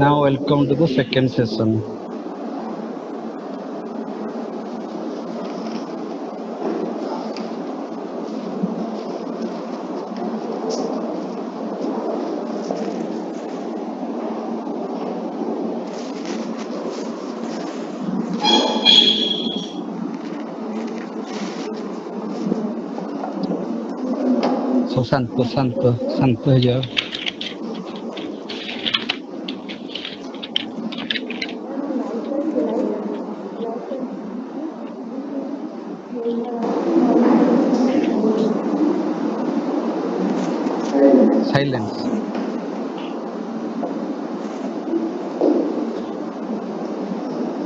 Now welcome to the second session. So शांत हो जाओ. Silence.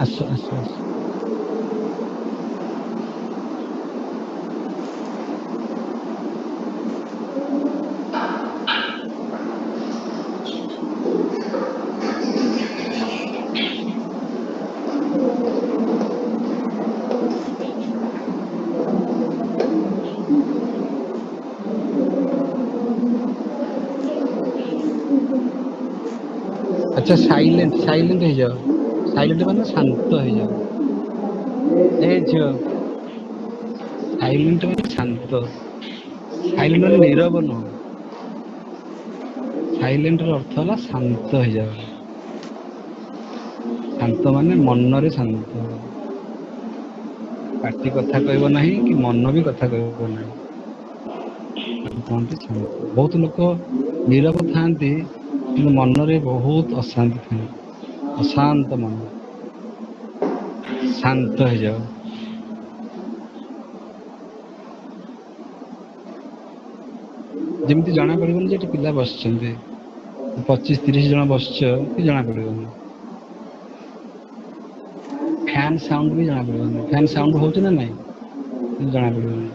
आस. अच्छा साइलेंट हो जाओ. साइलेंट माने शांत हो जाओ. ए झियो साइलेंट माने शांत. साइलेंट माने नीरव नुह. साइलेंट ର ଅର୍ଥ ହେଲା ଶାନ୍ତ ହେଇଯାଅ. ଶାନ୍ତ ମାନେ ମନରେ ଶାନ୍ତ. ପାଟି କଥା କହିବ ନାହିଁ କି ମନ ବି କଥା କହିବ ନାହିଁ. କୁହନ୍ତି ଶାନ୍ତ. ବହୁତ ଲୋକ ନୀରବ ଥାଆନ୍ତି କିନ୍ତୁ ମନରେ ବହୁତ ଅଶାନ୍ତି ଥାଏ. ଅଶାନ୍ତ ମନ. ଶାନ୍ତ ହେଇଯାଅ. ଯେମିତି ଜଣା ପଡିବନି ଯେ ଏଠି ପିଲା ବସିଛନ୍ତି. 25-30 ଜଣ ବସିଛ କି ଜଣା ପଡିବନି. ଫ୍ୟାନ୍ ସାଉଣ୍ଡ ବି ଜଣା ପଡିବନି. ଫ୍ୟାନ୍ ସାଉଣ୍ଡ ହଉଛି ନା ନାଇଁ ଜଣା ପଡିବନି.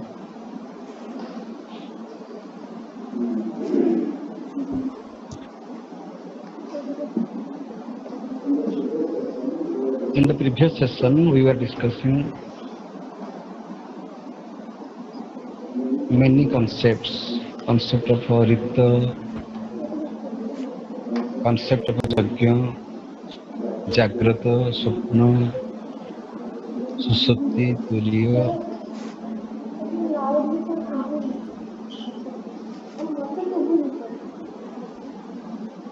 In the previous session we were discussing many concepts. Concept of Rita, concept of Jagya, Jagrata, Swapna, Susupti, Turiya.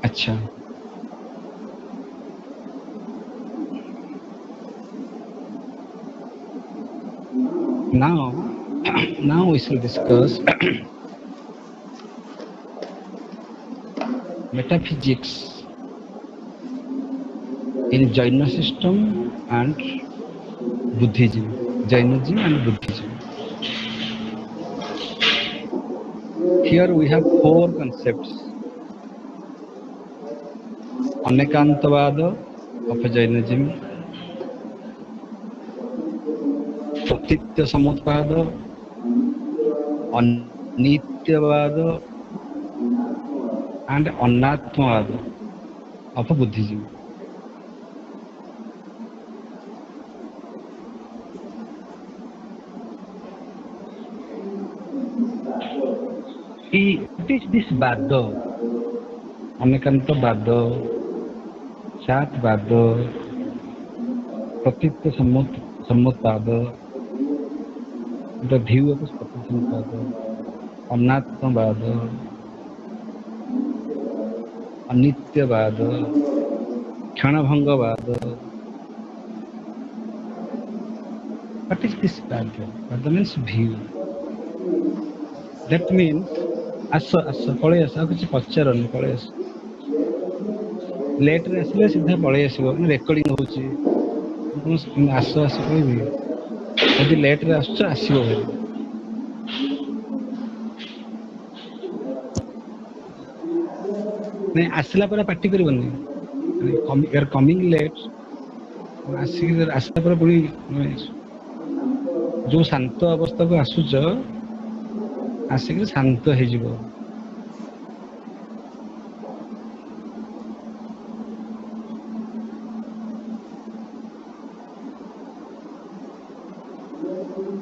अच्छा. Now we shall discuss metaphysics in Jaina system and Buddhism. Jainism and Buddhism. Here we have 4 concepts. Anekantavada of Jainism, Pratitya Samutpada, Anityavada and Anatmavada of Buddhism. What is this Vada? Anekanta Vada, Chat Vada, Pratitya Samutpada, the view of Pratitya Samutpada, Anatmavada, अनित्यवाद, क्षणभंगवाद. What is this Vada? Vada means view. That means पळेଇ आस ଆଉ କିଛି ପଚାରନି ପଳେଇ ଆସ. ଲେଟରେ ଆସିଲେ ସିଧା ପଳେଇ ଆସିବ recording ହଉଛି. ଆସ କହିବି ଯଦି ଲେଟରେ ଆସୁଛ ଆସିବ ଭାରି. ନାଇଁ ଆସିଲା ପରେ ପାର୍ଟି କରିବନି. କମିଂ ଲେଟ୍ ଆସିକି ଆସିଲା ପରେ ପୁଣି ଯୋଉ ଶାନ୍ତ ଅବସ୍ଥାକୁ ଆସୁଛ ଆସିକି ଶାନ୍ତ ହେଇଯିବ.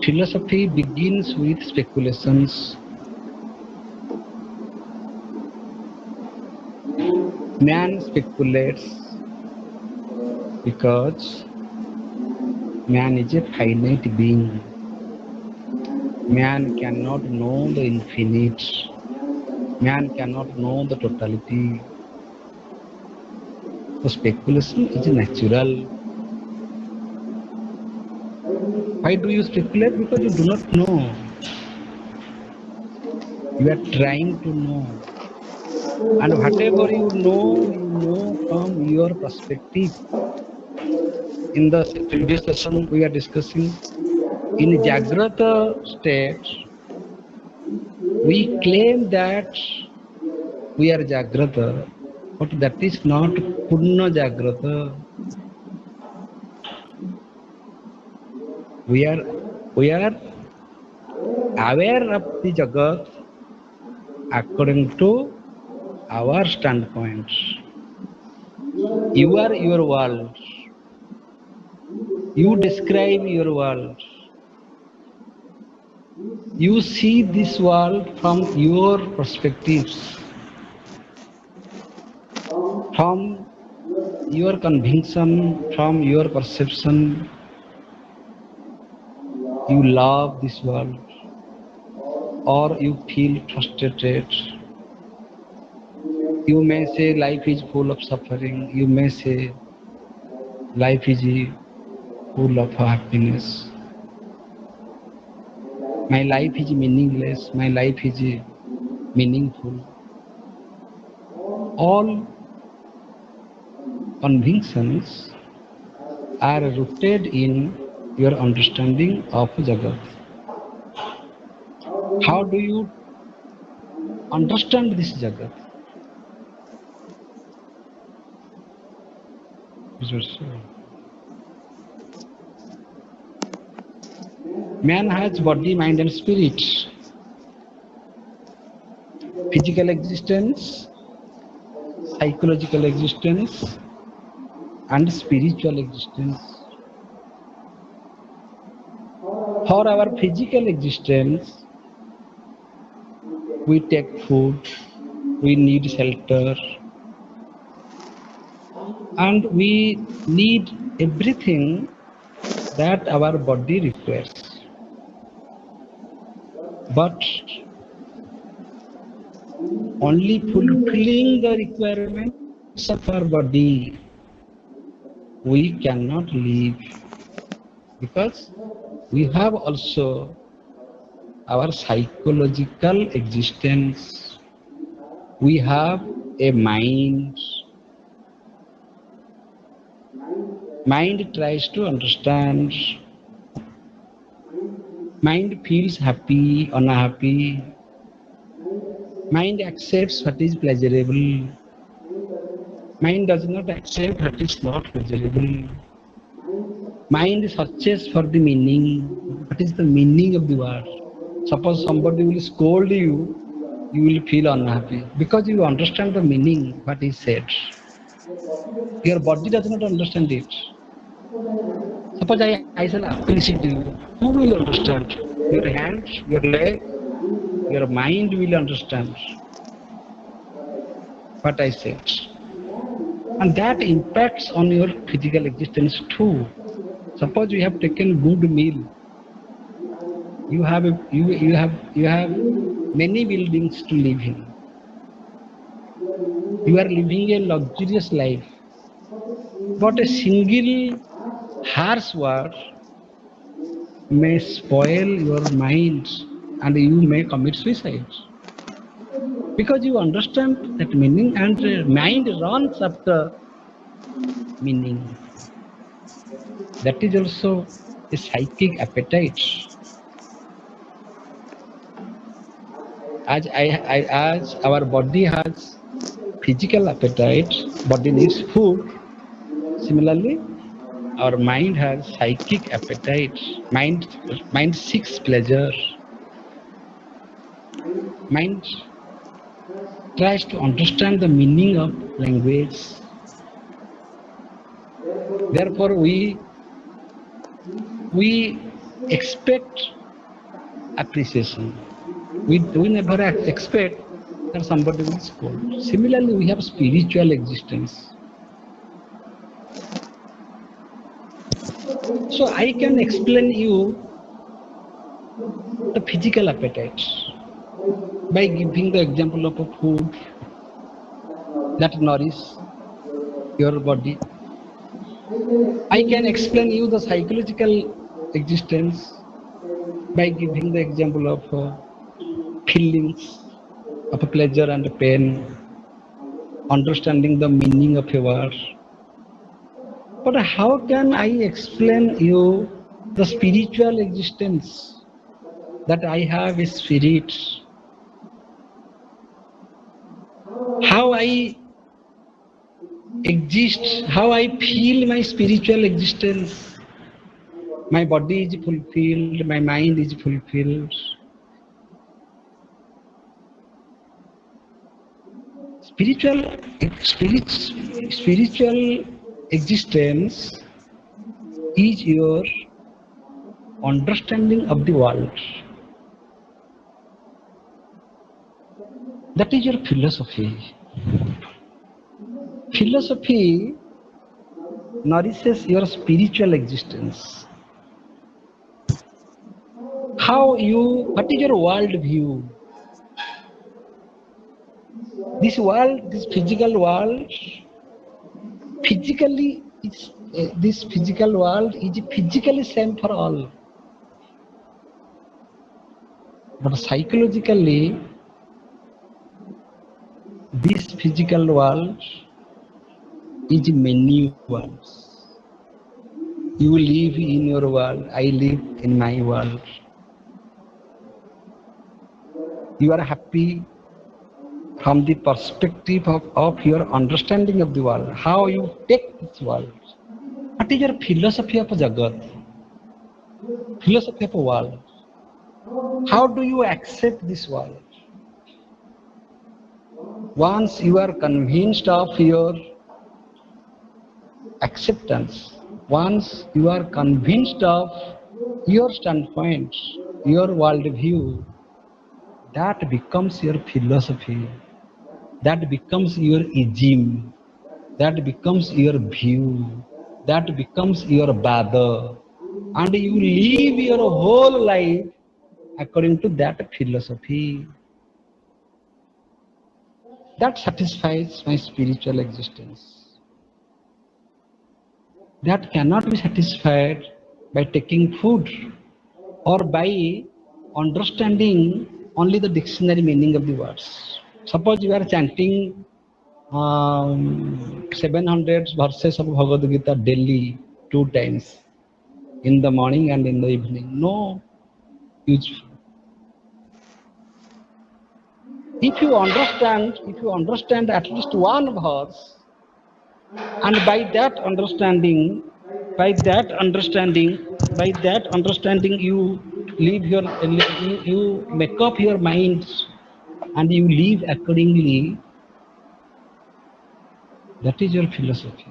Philosophy begins with speculations. Man speculates because man is a finite being. Man cannot know the infinite. Man cannot know the totality. So speculation is natural. Why do you speculate? Because you do not know. You are trying to know. And whatever you know from your perspective. In the previous session we are discussing, in Jagrata state, we claim that we are Jagrata, but that is not Purna Jagrata. We are aware of the Jagat according to our standpoint. You are your world. You describe your world. You see this world from your perspectives, from your conviction, from your perception. You love this world, or you feel frustrated. You may say life is full of suffering. You may say life is full of happiness. My life is meaningless. My life is meaningful. All convictions are rooted in your understanding of Jagat. How do you understand this Jagat? Man has body, mind and spirit. Physical existence, psychological existence and spiritual existence. For our physical existence, we take food, we need shelter, and we need everything that our body requires. But only fulfilling the requirements of our body, we cannot live, because we have also our psychological existence. We have a mind. Mind tries to understand. Mind feels happy, unhappy. Mind accepts what is pleasurable. Mind does not accept what is not pleasurable. Mind searches for the meaning. What is the meaning of the word? Suppose somebody will scold you, you will feel unhappy because you understand the meaning, what is said. Your body does not understand it. Suppose I shall appreciate you, who will understand? Your hands, your leg, your mind will understand what I said. And that impacts on your physical existence too. Suppose you have taken good meal. You have many buildings to live in. You are living a luxurious life. But a single harsh word may spoil your mind and you may commit suicide. Because you understand that meaning and mind runs after meaning. That is also a psychic appetite. As our body has physical appetite, body needs food. Similarly, our mind has psychic appetite. Mind seeks pleasure. Mind tries to understand the meaning of language. Therefore, we expect appreciation. We never expect that somebody will scold. Similarly, we have spiritual existence. So I can explain you the physical appetite by giving the example of a food that nourishes your body. I can explain you the psychological existence by giving the example of feelings of pleasure and pain, understanding the meaning of a word. But how can I explain you the spiritual existence that I have a spirit? How I exist, how I feel my spiritual existence. My body is fulfilled, my mind is fulfilled. Spiritual existence is your understanding of the world. That is your philosophy. Philosophy nourishes your spiritual existence. What is your world view? This world, this physical world, this physical world is physically same for all. But psychologically, this physical world is many worlds. You live in your world, I live in my world. You are happy from the perspective of your understanding of the world, how you take this world. What is your philosophy of Jagat? Philosophy of a world. How do you accept this world? Once you are convinced of your acceptance, once you are convinced of your standpoint, your worldview, that becomes your philosophy, that becomes your ism, that becomes your view, that becomes your Vada, and you live your whole life according to that philosophy. That satisfies my spiritual existence. That cannot be satisfied by taking food or by understanding only the dictionary meaning of the words. Suppose you are chanting 700 verses of Bhagavad Gita daily 2 times in the morning and in the evening. No useful. If you understand at least one verse, and by that understanding, you live you make up your mind and you live accordingly. That is your philosophy.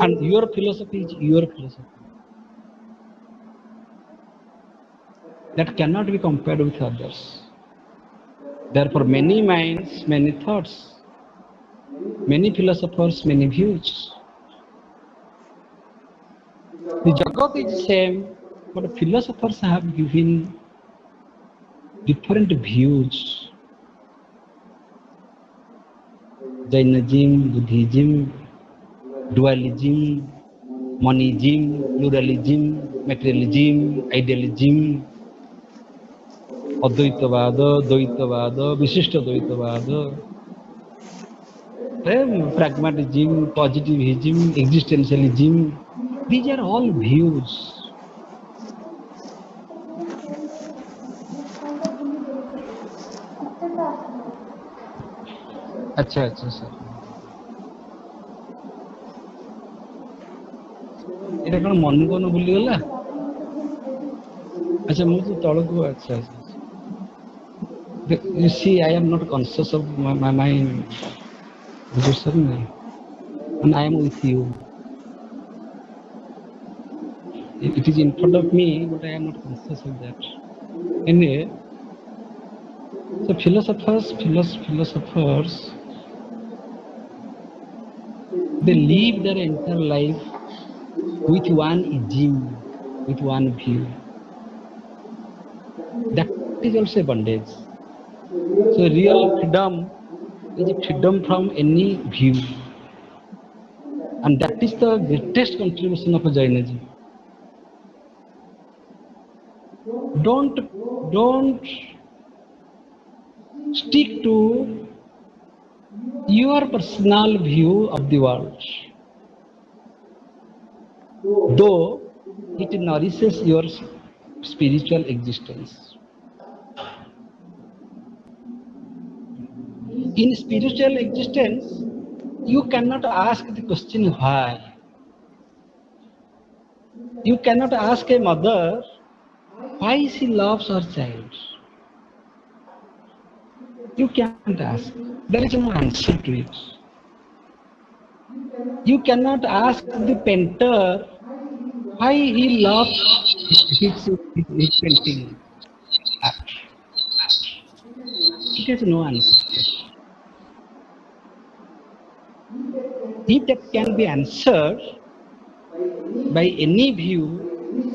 And your philosophy is your philosophy. That cannot be compared with others. Therefore, many minds, many thoughts, many philosophers, many views. The Jagat is the same, but philosophers have given different views. Jainism, Buddhism, dualism, monism, pluralism, materialism, idealism, अद्वैतवाद, द्वैतवाद, विशिष्ट द्वैतवाद, pragmatism, positivism, existentialism. These are all views. अच्छा अच्छा sir এটা কোন মন কোন ভুলি গলা আচ্ছা ମୁଁ ତ ତଳକୁ ଆଚ୍ଛା you see I am not conscious of my mind and I am with you. It is in front of me but I am not conscious of that. Anyway, so philosophers they live their entire life with one ism, with one view. That is also a bondage. So real freedom is a freedom from any view. And that is the greatest contribution of Jainism. Don't stick to your personal view of the world. Though it nourishes your spiritual existence. In spiritual existence, you cannot ask the question why. You cannot ask a mother why she loves her child. You can't ask. There is no answer to it. You cannot ask the painter why he loves his painting. It has no answer. If that can be answered by any view,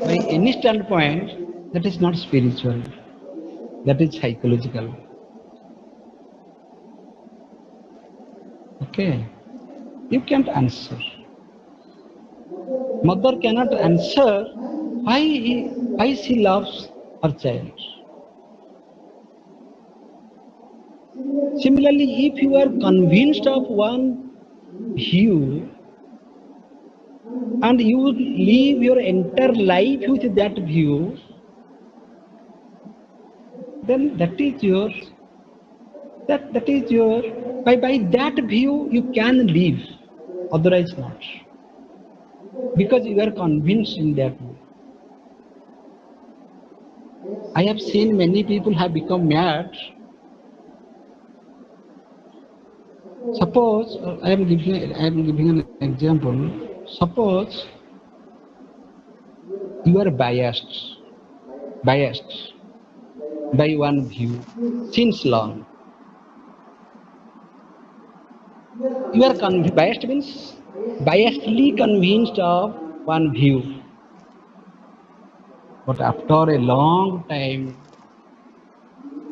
by any standpoint, that is not spiritual. That is psychological. Okay? You can't answer. Mother cannot answer why she loves her child. Similarly, if you are convinced of one view and you live your entire life with that view, then that is your by that view you can live, otherwise not, because you are convinced in that way. I have seen many people have become mad. Suppose I am giving an example. Suppose you are biased by one view since long. You are biased means biasedly convinced of one view. But after a long time,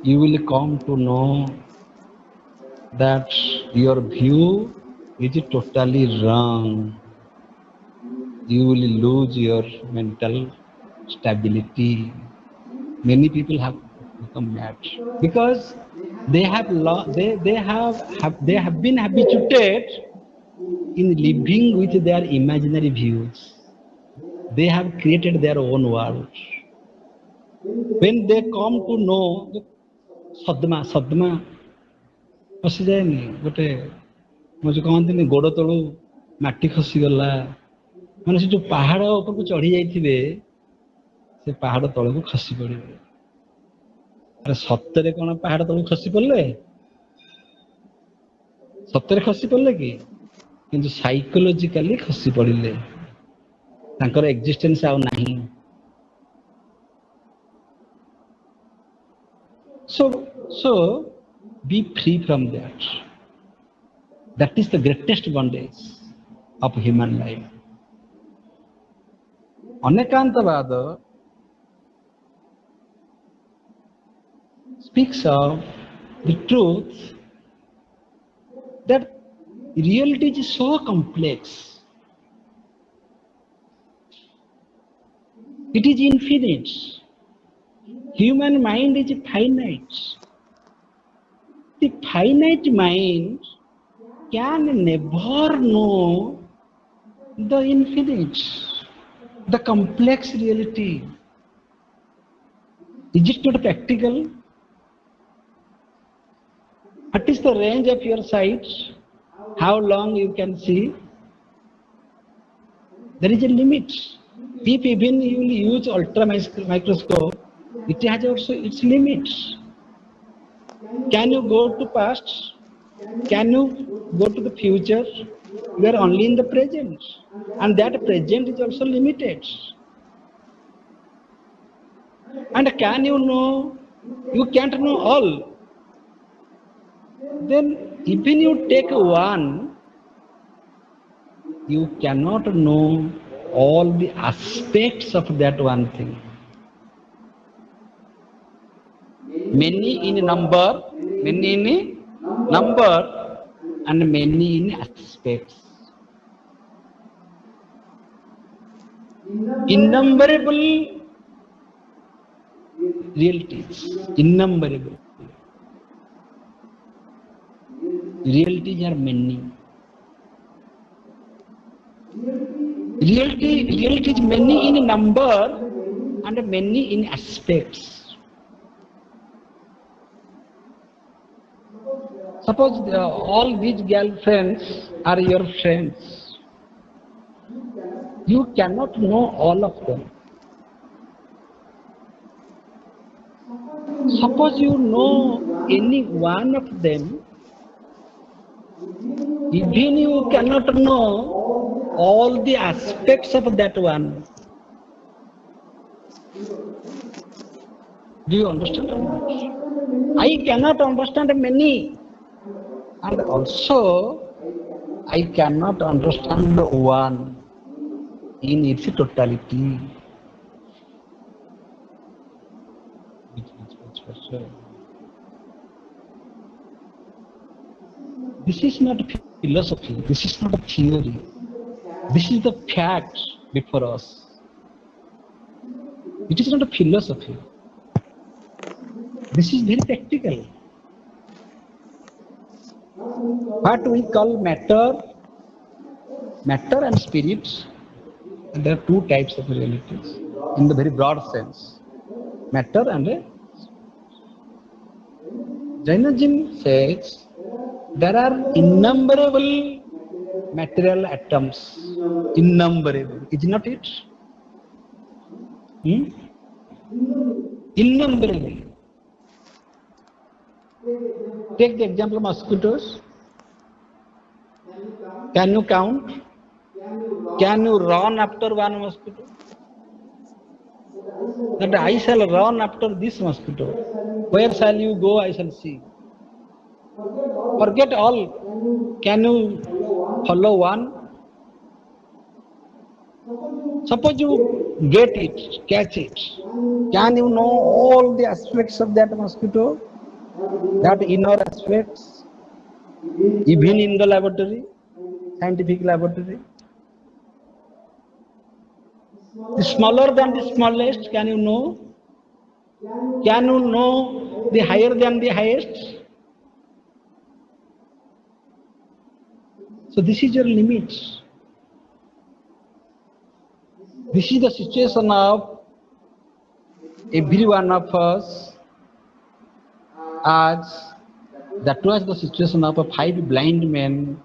you will come to know that your view is totally wrong. You will lose your mental stability. Many people have become mad because they have been habituated in living with their imaginary views. They have created their own world. When they come to know sadma ଖସି ଯାଏନି ଗୋଟେ ମୁଁ ଯୋଉ କହନ୍ତିନି ଗୋଡ ତଳୁ ମାଟି ଖସିଗଲା, ମାନେ ସେ ଯୋଉ ପାହାଡ ଉପରକୁ ଚଢି ଯାଇଥିବେ ସେ ପାହାଡ ତଳକୁ ଖସି ପଡିବେ। ଆରେ ସତରେ କଣ ପାହାଡ ତଳକୁ ଖସି ପଡିଲେ? ସତରେ ଖସି ପଡିଲେ କି? କିନ୍ତୁ ସାଇକୋଲୋଜିକାଲି ଖସି ପଡିଲେ, ତାଙ୍କର ଏକ୍ଜିଷ୍ଟେନ୍ସ ଆଉ ନାହିଁ। So be free from that. That is the greatest bondage of human life. Anekantavada speaks of the truth that reality is so complex. It is infinite. Human mind is finite. The finite mind can never know the infinite, the complex reality. Is it not practical? What is the range of your sight? How long you can see? There is a limit. If even you will use ultra microscope, it has also its limits. Can you go to past? Can you go to the future? You are only in the present. And that present is also limited. And can you know? You can't know all. Then even you take one, you cannot know all the aspects of that one thing. Many in number, and many in aspects. Innumerable realities, innumerable. Realities are many. Reality is many in number and many in aspects. Suppose all these girlfriends are your friends. You cannot know all of them. Suppose you know any one of them, even you cannot know all the aspects of that one. Do you understand? I cannot understand many, and also I cannot understand the one in its totality. This is not philosophy, this is not a theory, this is the fact before us. It is not a philosophy, this is very practical. What we call matter and spirit, there are two types of realities in the very broad sense. Matter and Jainism says there are innumerable material atoms. Innumerable, is not it? Innumerable. Take the example of mosquitoes. Can you count? Can you run after one mosquito? That I shall run after this mosquito. Where shall you go? I shall see. Forget all. Can you follow one? Suppose you get it, catch it. Can you know all the aspects of that mosquito? That inner aspects? Even in the laboratory, scientific laboratory? The smaller than the smallest, can you know? Can you know the higher than the highest? So this is your limit. This is the situation of every one of us, as that was the situation of 5 blind men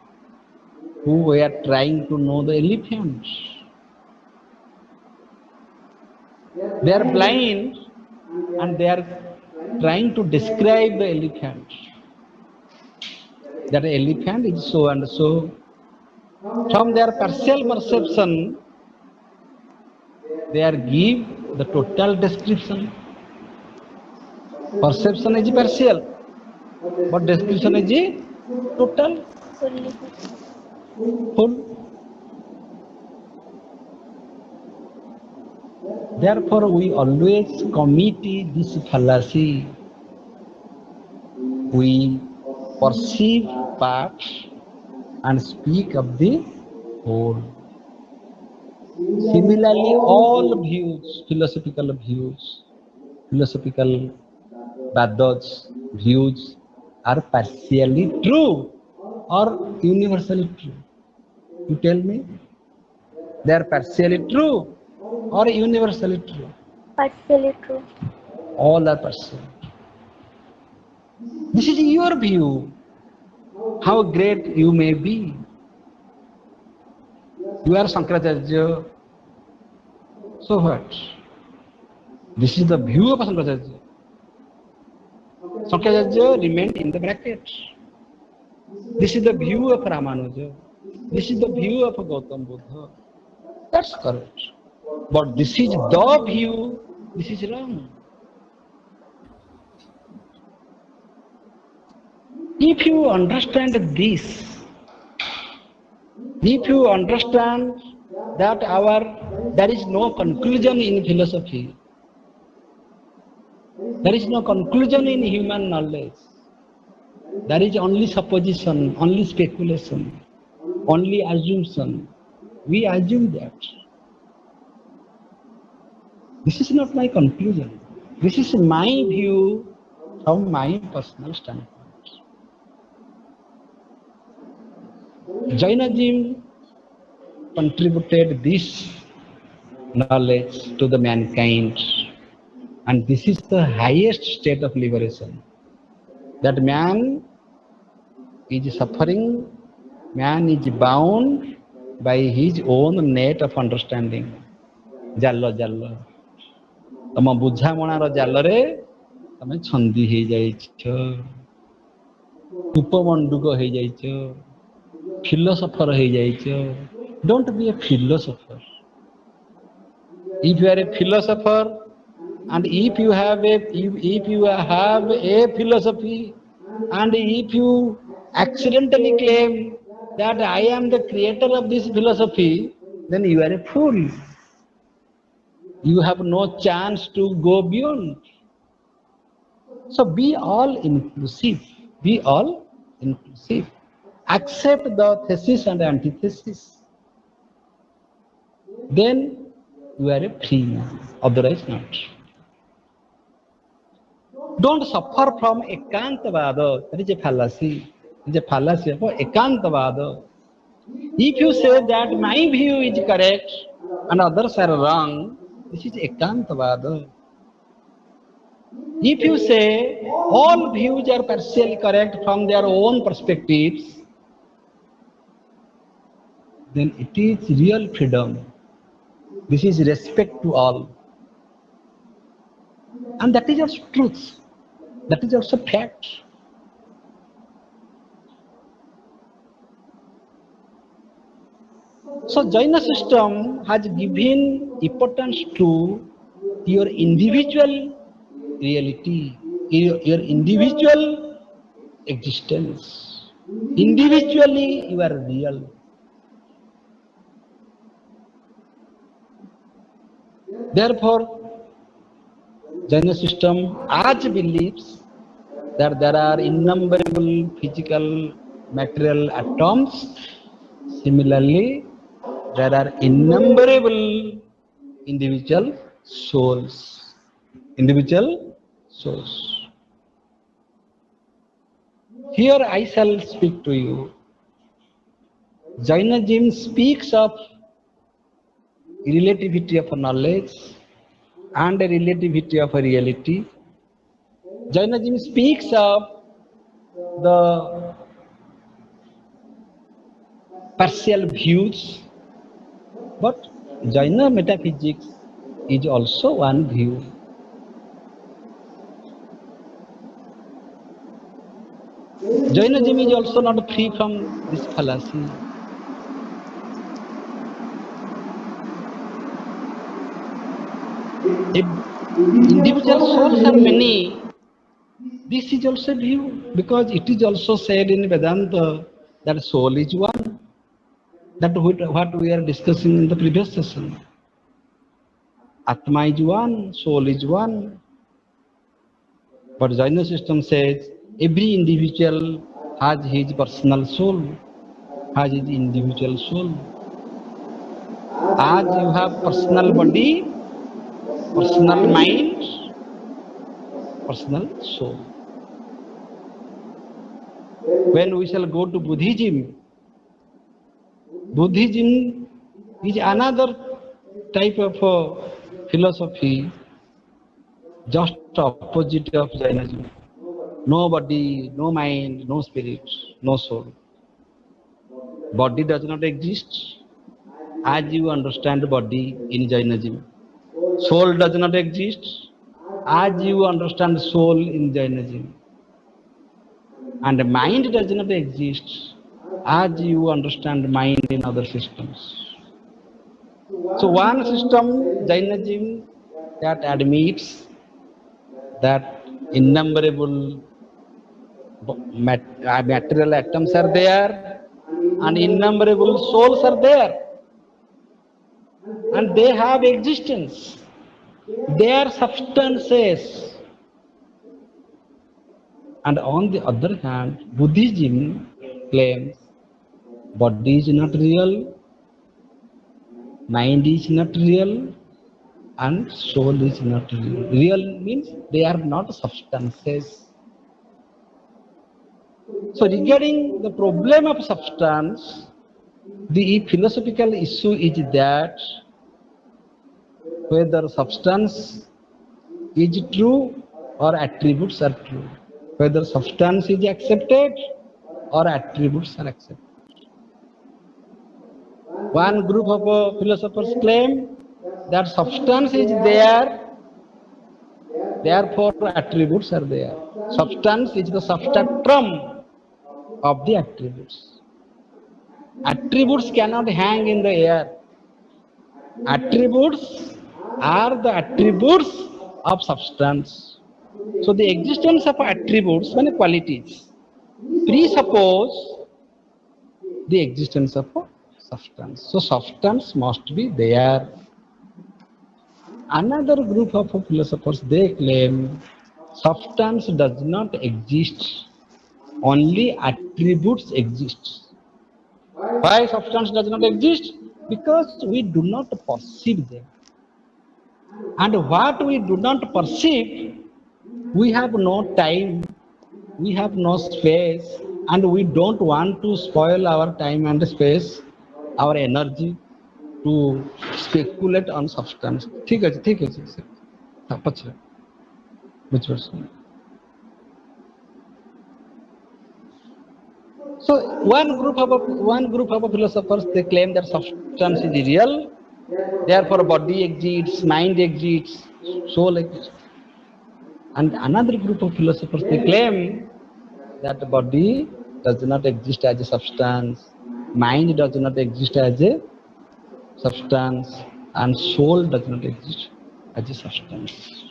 who were trying to know the elephant. They are blind and they are trying to describe the elephant. That elephant is so and so. From their partial perception, they are give the total description. Perception is partial, but description is total, full. Therefore, we always commit this fallacy. we perceive part and speak of the whole. Similarly, all views, philosophical Vadas views are partially true or universally true. You tell me, they are partially true or universally true? Partially true. All are partial. This is your view. How great you may be. You are Shankaracharya. So what? This is the view of Shankaracharya. Shankaracharya remained in the bracket. This is the view of Ramanuja. This is the view of Gautam Buddha. That's correct. But this is the view. This is wrong. If you understand this, if you understand that there is no conclusion in philosophy, there is no conclusion in human knowledge, there is only supposition, only speculation, only assumption. We assume that. This is not my conclusion. This is my view from my personal standpoint. Jainism contributed this knowledge to the mankind, and this is the highest state of liberation. That man is suffering, man is bound by his own net of understanding. Jalla jalla. ତମ ବୁଝାମଣାର ଜାଲରେ ତମେ ଛନ୍ଦି ହେଇଯାଇଛ, ଉପମଣ୍ଡୁକ ହେଇଯାଇଛ, philosopher ହେଇଯାଇଛ. Don't be a philosopher. If you are a philosopher and if you have a philosophy and if you accidentally claim that I am the creator of this philosophy, then you are a fool. You have no chance to go beyond. So be all inclusive. Be all inclusive. Accept the thesis and antithesis. Then you are a free man. Otherwise not. Don't suffer from ekantavada. That is a fallacy. It is a fallacy of ekantavada. If you say that my view is correct and others are wrong, this is ekantavada. If you say all views are partially correct from their own perspectives, then it is real freedom. This is respect to all. And that is also truth. That is also fact. So Jaina system has given importance to your individual reality, your individual existence. Individually you are real. Therefore, Jaina system as believes that there are innumerable physical material atoms. Similarly, there are innumerable individual souls. Individual souls. Here I shall speak to you. Jainism speaks of relativity of knowledge and a relativity of a reality. Jainism speaks of the partial views, but Jaina metaphysics is also one view. Jainism is also not free from this fallacy. If individual souls are many, this is also view, because it is also said in Vedanta that soul is one. That what we are discussing in the previous session. Atma is one, soul is one. But Jaina system says Every individual has his personal soul, has his individual soul. As you have personal body, personal mind, personal soul. When we shall go to Buddhism, Buddhism is another type of philosophy, just opposite of Jainism. No body, no mind, no spirit, no soul. Body does not exist as you understand body in Jainism. Soul does not exist as you understand soul in Jainism. And mind does not exist as you understand mind in other systems. So one system, Jainism, that admits that innumerable material atoms are there and innumerable souls are there and they have existence. They are substances. And on the other hand, Buddhism claims body is not real, mind is not real, and soul is not real. Real means they are not substances. So regarding the problem of substance, the philosophical issue is that whether substance is true or attributes are true. Whether substance is accepted or attributes are accepted. One group of philosophers claim that substance is there, therefore attributes are there. Substance is the substratum of the attributes. Attributes cannot hang in the air. Attributes are the attributes of substance. So the existence of attributes, many qualities, presuppose the existence of a substance. So substance must be there. Another group of philosophers, they claim substance does not exist, only attributes exist. Why substance does not exist? Because we do not perceive them. And what we do not perceive, we have no time, we have no space, and we don't want to spoil our time and space, our energy to speculate on substance. ठीक है sir हाँ पछले बुझ So one group of philosophers, they claim that substance is real, therefore body exists, mind exists, soul exists. And another group of philosophers, they claim that the body does not exist as a substance, mind does not exist as a substance, and soul does not exist as a substance.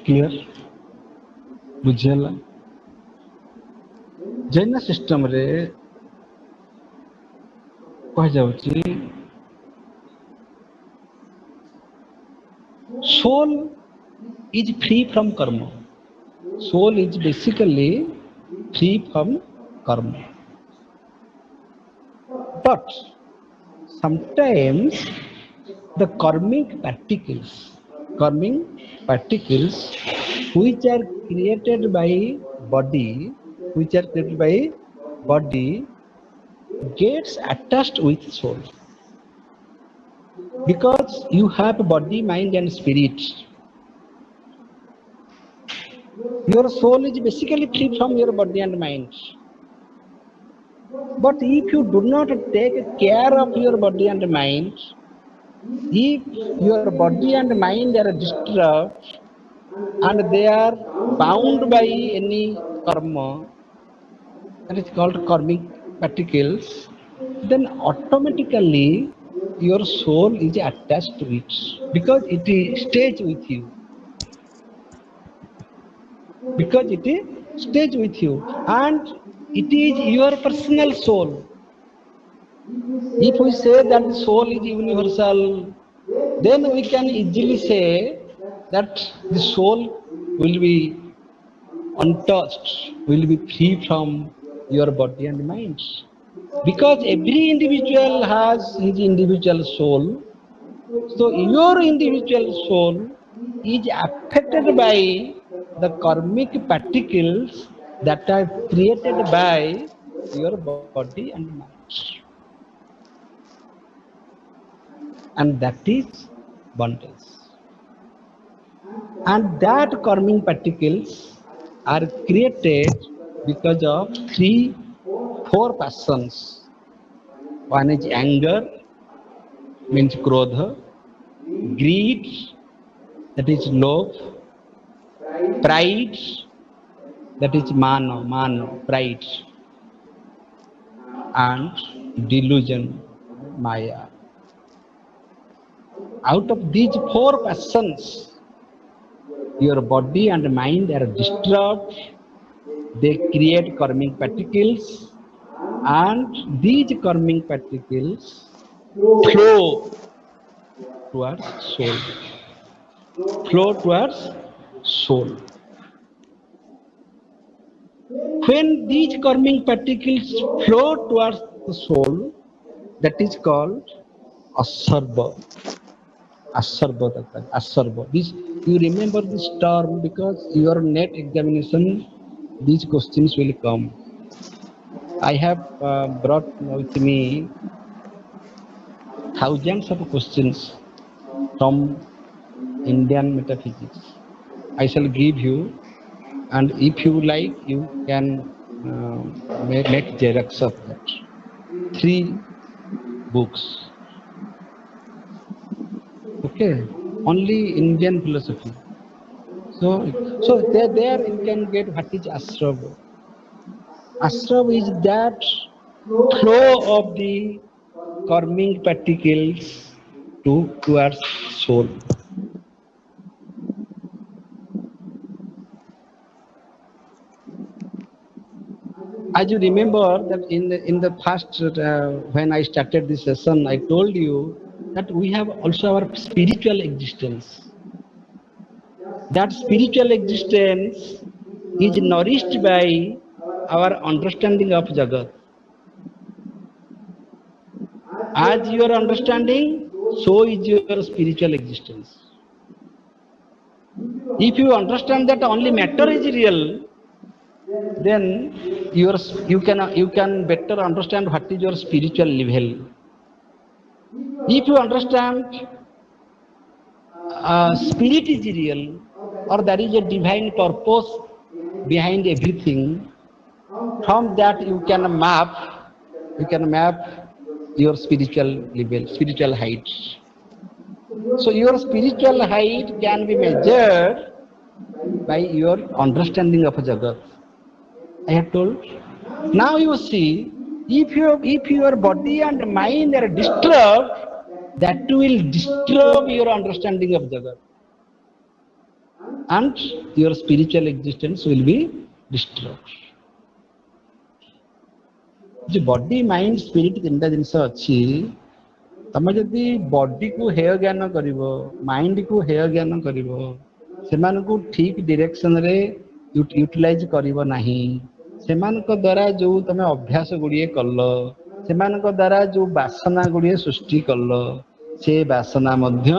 Clear? बुझेला Jain system रे कह जाउची soul is free from karma. Soul is basically free from karma. But sometimes the karmic particles which are created by body, gets attached with soul. Because you have body, mind and spirit. Your soul is basically free from your body and mind. But if you do not take care of your body and mind, if your body and mind are disturbed and they are bound by any karma, that is called karmic particles, then automatically your soul is attached to it because it stays with you. And it is your personal soul. If we say that the soul is universal, then we can easily say that the soul will be untouched, will be free from your body and mind. Because every individual has his individual soul, so your individual soul is affected by the karmic particles that are created by your body and mind. And that is bondage. And that karmic particles are created because of four passions. One is anger, means krodha, greed, that is love, pride, that is mano, pride, and delusion, maya. Out of these four passions, your body and mind are disturbed. They create karmic particles, and these karmic particles flow towards soul. Flow towards soul. When these karmic particles flow towards the soul, that is called asarva. Asarva. This you remember this term because your net examination, these questions will come. I have brought with me thousands of questions from Indian metaphysics. I shall give you, and if you like, you can make xerox of that. 3 books. Okay, only Indian philosophy. So there you can get what is asrava. Asrava is that flow of the karmic particles towards soul. As you remember that in the past when I started this session, I told you that we have also our spiritual existence. That spiritual existence is nourished by our understanding of Jagat. As your understanding, so is your spiritual existence. If you understand that only matter is real, then you can better understand what is your spiritual level. If you understand spirit is real, or there is a divine purpose behind everything, from that you can map your spiritual level, spiritual height. So your spiritual height can be measured by your understanding of Jagat. I have told. Now you see, if your body and mind are disturbed, that will disturb your understanding of Jagat, and your spiritual existence will be disturbed. जो body mind spirit 3टा जिनस अच्छी तमे जदि body को हेय ज्ञान करिवो mind को हेय ज्ञान करिवो सेमानकु ठीक direction रे यूटिलाइज करिवो नाही सेमानक द्वारा जो तमे अभ्यास गुड़िए कल सेमानक द्वारा जो वासना गुड़िए सृष्टि कल से वासना मध्य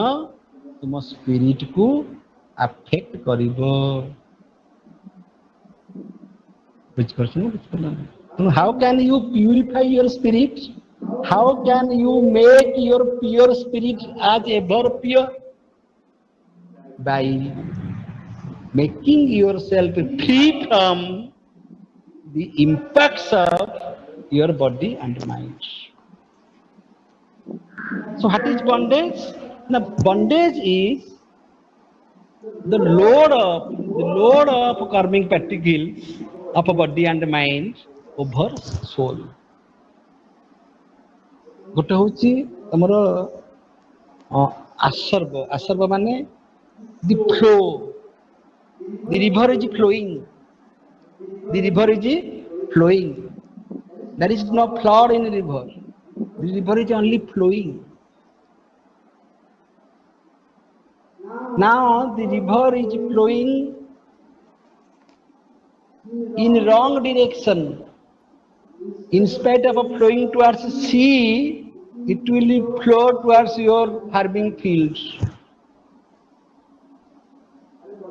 तुम स्पिरिट को अफेक्ट करिवो बुझ करछ ना बुझ करना. So how can you purify your spirit? How can you make your pure spirit as ever pure? By making yourself free from the impacts of your body and mind. So what is bondage? Now bondage is the load of karmic particles of body and mind over soul. गोटे हूँ तुमर आसर्व माने the flow, the river is flowing, there is no flood in the river, The river is only flowing. Now the river is flowing in wrong direction. In spite of flowing towards sea, it will flow towards your farming fields.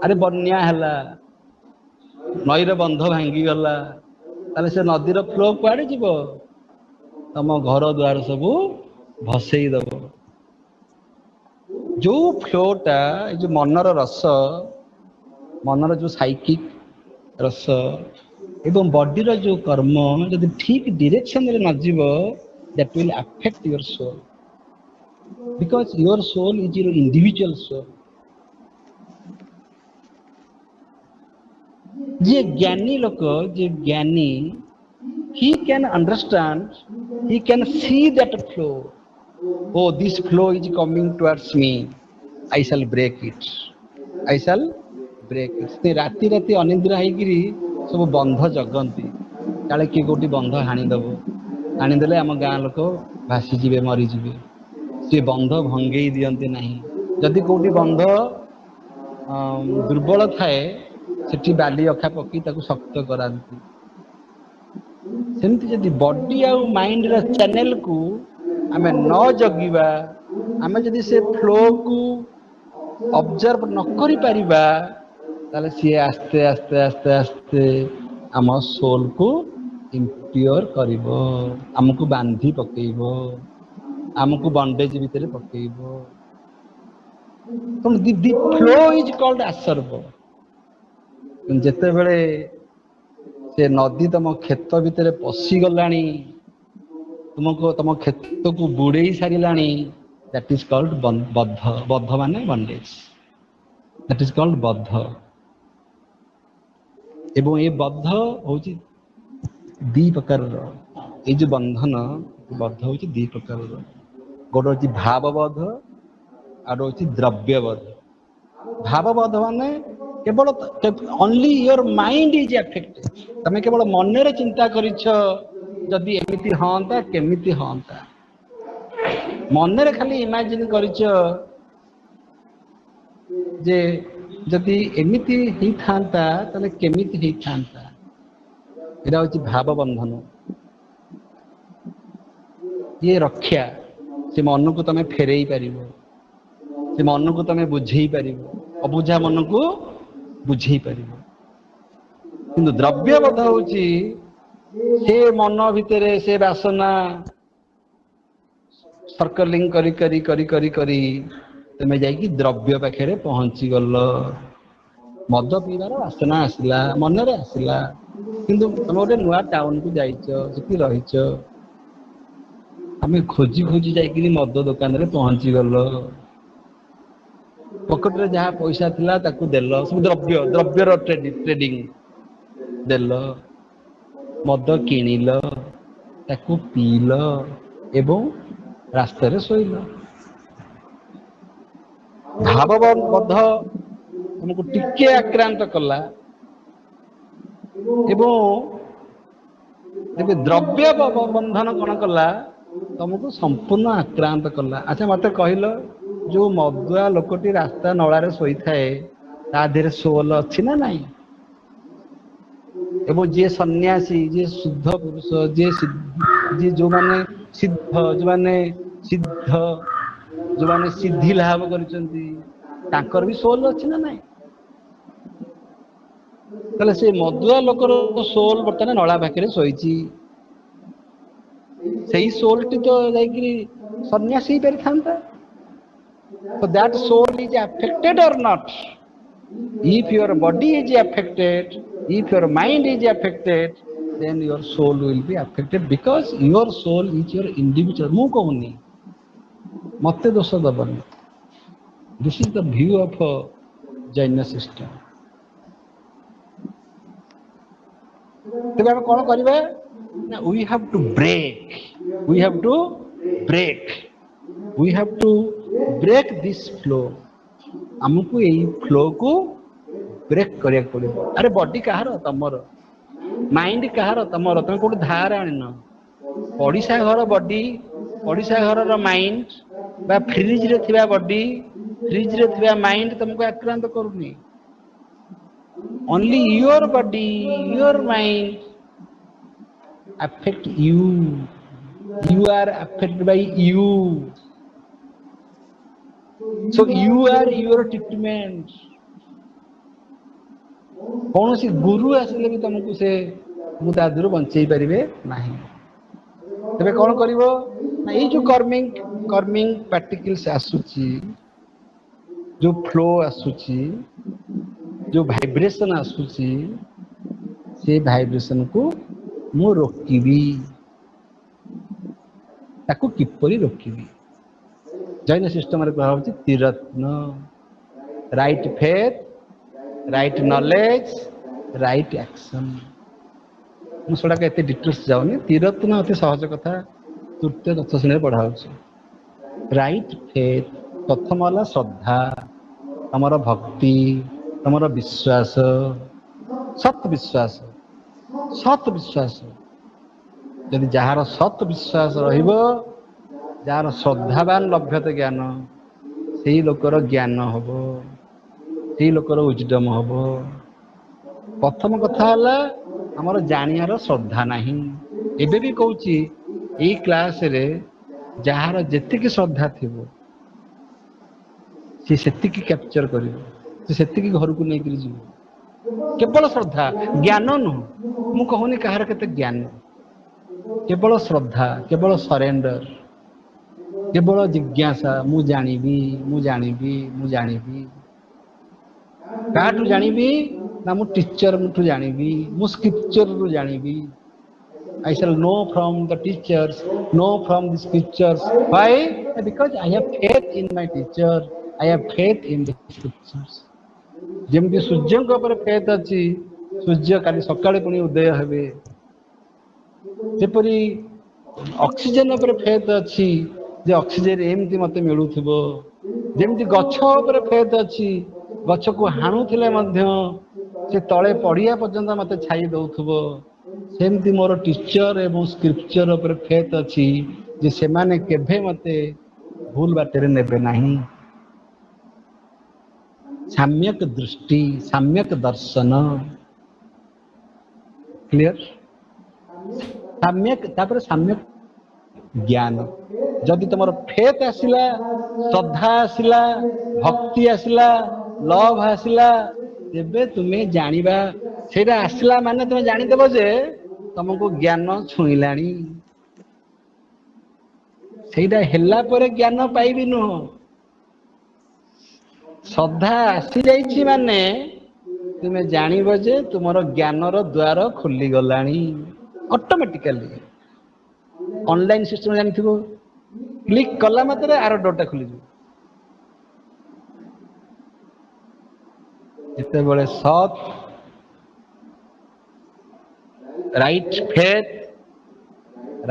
अरे बन्या हैला नईर बंध भांगी गला ताले से नदीर flow कुआडे जीवो तम घर द्वार सब भसई दबो जो फ्लोटा जो मनर रस मनर जो साइकिक रस एवं बॉडी रो जो कर्म जदि ठीक डायरेक्शन रे न जीवो that will affect your soul because your soul is your individual soul जे ज्ञानी लोक जे ज्ञानी he can understand, he can see that flow. Oh, this flow is coming towards me. I shall break it. I shall break it. ते राति राति अनिद्रा ହେଇକିରି सब बंध जगंती काले किए गोटी बंध हाणी दबो हाणी देले आम गाँ लोक भासी जीवे मरी जीवे से बंध भंगेई दियंती नहीं जदि कोटी बंध दुर्बल थाए सेठी बाली अखा पकी ताकू शक्त करांती सेमती जदि बॉडी आ माइंड रा चैनल को आमे न जगिबा आमे जदि से फ्लो को ऑब्जर्व न करि परिबा ताले सी आस्ते आस्ते आस्ते आस्ते आम सोल को इम्प्योर करिवो हमको बांधी पकेइबो हमको बॉन्डेज भीतर पकेइबो तो दी फ्लो इज कॉल्ड असर्व जेते बेले से नदी तुम खेत भितर पशि गलानी तुमको तुम खेत को बुड़े सारिलानी दैट इज कॉल्ड बद्ध बद्ध माने बॉन्डेज दैट इज कॉल्ड बद्ध एवं ये बद्ध होची दी प्रकार ये जो बंधन बद्ध होची दी प्रकार गोटे होची भावबद्ध और होची द्रव्यबद्ध भावबद्ध माने केवल only your mind is affected तमे केवल मन रे चिंता करिछ जदि एमिति हांता केमिति हांता मन रे खाली इमेजिन करिछ जे जदि एमिति ही थांता तले केमिति ही थांता एरा होची भाव बंधन ये रक्षा से मन को तमे फेरेई परिबो से मन को तमे बुझेई परिबो अबुझा मन को बुझेई परिबो किंतु द्रव्यबद्ध होची से मन भितरे से वासना सर्कलिंग करी करी करी करी करी तमे जाई द्रव्य पाखे पहुंची गल मद पीवार वासना आसला मन रे आसला किंतु तुम गोटे नुआ टाउन को जाइछ सेठी रहिछ आमे खोजी खोजी जाई मद दुकान रे पहुंची गल पॉकेट रे जहाँ पैसा थिला ताकू देल सब द्रव्य द्रव्यर ट्रेडिंग देल मद किनिल ताकू पील एवं रास्ता रे सोइल भावबद्ध हमको टिके आक्रांत कला एवं द्रव्य बंधन कौन कला तुमको संपूर्ण आक्रांत कला अच्छा मत कहल जो मदुआ लोकटी रास्ता नलारे शोई थाए ता देहरे सोल अच्छी ना नहीं एवं जे सन्यासी जे शुद्ध पुरुष जे जो माने सिद्ध जो माने सिद्ध जो माने सिद्धि लाभ करिसंती तांकर भी सोल अच्छी ना नहीं तले से मदुआ लोकर सोल बर्तमान नला पाखे शोईची सही सोलटी तो जाइकरी सन्यासी ही परिथांता so that soul is affected or not if your body is affected if your mind is affected then your soul will be affected because your soul is your individual मु कहूनी मते दोष दबनी this is the view of Jaina system तेबे हम कोन करिवे ना we have to break this flow हमको यही flow को ब्रेक करिया पड़िबो अरे बॉडी कहार तमर माइंड कहार तमर तुम कोड धार आनिन ओडिसा घर बॉडी ओडिशा घर माइंड बा फ्रिज रे थिबा बॉडी फ्रिज रे थिबा माइंड तुमको आक्रांत करूनी only your body your mind affect you are affected by you so you are your treatment कौन सी गुरु आसिले भी तुमको से मुदादुर बंचई परिबे नाही तबे कौन करिवो ना ये जो कर्मिंग पार्टिकल्स आसुची जो फ्लो आसुची जो वाइब्रेशन आसुची से वाइब्रेशन को मु रोकिबी ताको किपरि रोकिबी जैन सिस्टम रे कहा होची Triratna right faith right knowledge right action मु सोडा के एते डिटेल्स जाउनी त्रिरत्न अति सहज कथा तृतीय तत्व श्रेणी पढ़ा होची राइट फेथ प्रथम वाला श्रद्धा तमर भक्ति तमर विश्वास सत विश्वास यदि जार सत विश्वास रहिबो जार श्रद्धावान लभ्यते ज्ञान सेही लोकर ज्ञान हबो सेही लोकर उज्डम हबो प्रथम कथा हला हमर जानियार श्रद्धा नाही एबे भी कहूची एई क्लास रे जार जेतिकी श्रद्धा थिबो से सेतिकी कैप्चर करिवो से सेतिकी घर को नै करी जीवो केवल श्रद्धा ज्ञान नुह मु कहूनी कहार केते ज्ञान केवल श्रद्धा केवल सरेंडर केवल जिज्ञासा मु जानिबी काठू जानिबी ना मु टीचर मुठू जानिबी मु स्क्रिप्चर रु जानिबी I shall know from the teachers, know from the scriptures. Why? Because I have faith in my teacher. I have faith in the scriptures. जेमती सूर्य ऊपर फेथ अच्छी सूर्य काली सकाळे पुणी उदय हेबे सेपरी ऑक्सीजन ऊपर फेथ अच्छी जे ऑक्सीजन एमती मते मिलुथिबो जेमती गछ ऊपर फेथ अच्छी गछ को हाणुथिले मध्य से तळे पड़िया पर्यंत मते छाई दउथबो सेमती मोर टीचर एवं स्क्रिप्चर ऊपर फेथ अच्छी जे से माने केभे मते भूल बाटे रे नेबे नाही साम्यक दृष्टि साम्यक दर्शन क्लियर साम्यक तापर साम्यक ज्ञान जदि तुमर फेथ आसिला श्रद्धा आसिला भक्ति आसिला लव आसिला तेबे तुमे जानिबा सेटा आसिला माने तुमे जानि देबो जे तुमको ज्ञान छुईलाणी सेटा हेला परे ज्ञान पाइबि न श्रद्धा आसी जाइछि माने तुमे जानिबो जे तुमरो ज्ञानर द्वार खुली गलाणी ऑटोमेटिकली ऑनलाइन सिस्टम जानिथिबो क्लिक कला मात्रे आरो डोरटा खुली जो जते बेले सत राइट फेथ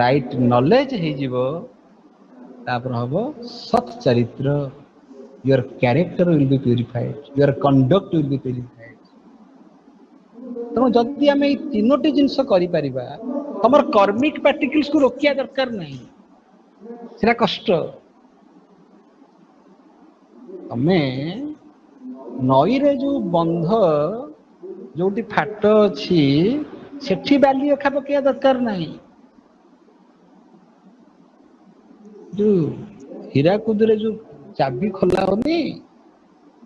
राइट नॉलेज हे जीवो तापर हबो सत चरित्र your character will be purified your conduct will be purified तो जदि आम ये तीनोटी जिनस करि परिबा तमर कर्मिक पार्टिकल्स को रोकिया दरकार नहीं सेरा कष्ट तमे नई रे जो बंध जोटी फाट अछि सेठी बाली अखा पकिया दरकार नहीं जो हीराकुद रे जो चाबी खोला होनी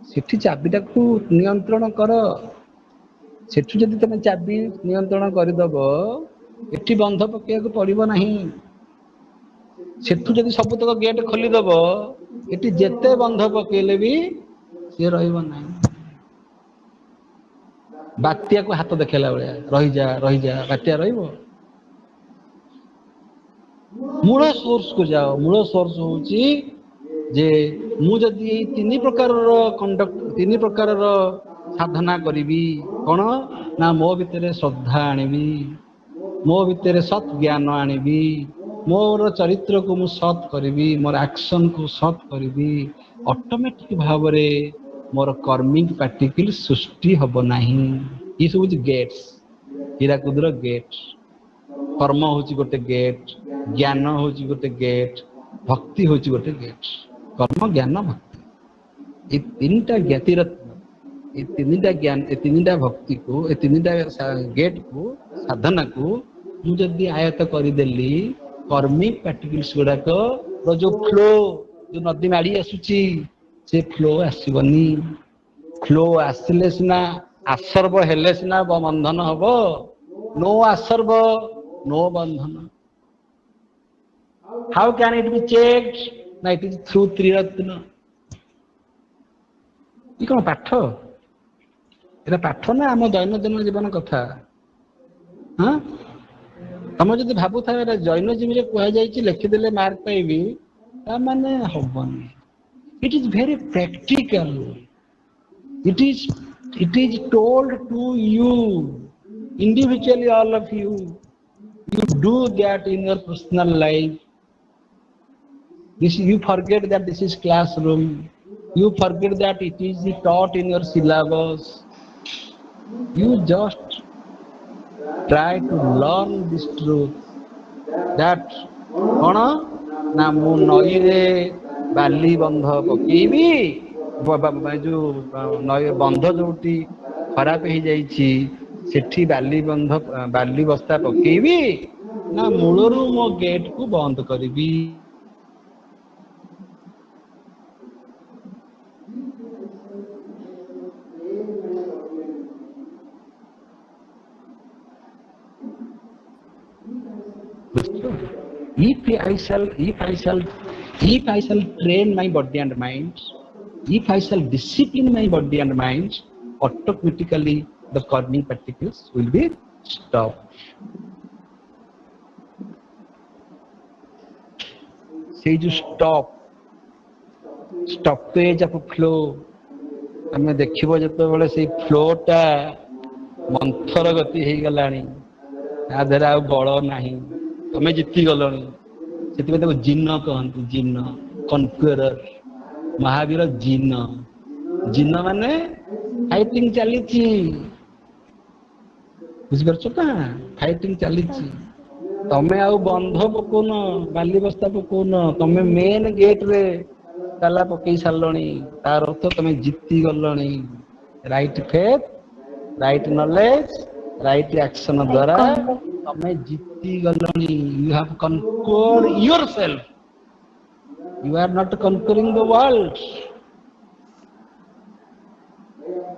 सेठी चाबीटा को नियंत्रण कर सेठू जदि तुम चाबी नियंत्रण करदब एठी बंध पकिया को पड़िबो नहीं सेठू जदि सबतक गेट खोलीदब एठी जेते बंध पकेले भी से रहिबो नहीं बात्या को हाथ देखेला बेले रही जा बात्या रहिबो मूल सोर्स को जाओ मूल सोर्स होची जे मु जदि तीन प्रकार कंडक्ट तीन प्रकार साधना करी कौन ना मो भितर श्रद्धा आनिबी मो भितर सत ज्ञान आनिबी मोर चरित्र को मु सत करी मोर एक्शन को सत करी ऑटोमेटिक भाव रे मोर कर्मिक पार्टिकल सृष्टि हब नाही ये सब गेट्स हीराकुदर गेट कर्म होची गोटे गेट ज्ञान होची गोटे गेट भक्ति होची गोटे गेट कर्म ज्ञान भक्ति ये तीनटा ज्ञाति रत्न ये तीनटा ज्ञान ये तीनटा भक्ति को ये तीनटा गेट को साधना को मु जदि आयत करदेली कर्मिक पार्टिकल्स गुड़ाक जो फ्लो जो नदी माड़ी आसुची से फ्लो आसबनी फ्लो आसिले सिना आसर्ब हेले सिना बंधन हब नो आसर्ब नो बंधन how can it be checked ना इट इज थ्रू त्रिरत्न ये कौन पाठ एटा पाठ ना आम दैनंदिन जीवन कथा हाँ तुम जब भावु था जैन जीवी कहुई लिखिदे मार्क पाइबी माने हबनी it is very practical it is told to you individually all of you do that in your personal life this you forget that this is classroom you forget that it is taught in your syllabus you just try to learn this truth that kono na mu nai re bali bandha pakeibi जो नई बंध जो खराब हो जाठी बाली बंध बाली बस्ता पकेबी ना मूलरू मो गेट को बंद करी if I shall train my body and mind if I shall discipline my body and mind, automatically the karmic particles will be stopped. Say you stoppage of flow. हमें देखिबो जतो बेले से फ्लो टा मंथर गति हे गलानी आ धरा आ बळ नाही तमे जित्ति गलनी सेति ताको जिन्न कहंती जिन्न कन्क्वेरर महावीर जिन्न माने फाइटिंग चली बुझिपारछ का फाइटिंग चली तमे आउ बंध पकोन बाली बस्ता पकोन तमे मेन गेट रे ताला पकई सारलणी तार अर्थ तमे जित्ति गलणी right faith right knowledge right action द्वारा तमे जित्ति गलणी you have conquered yourself You are not conquering the world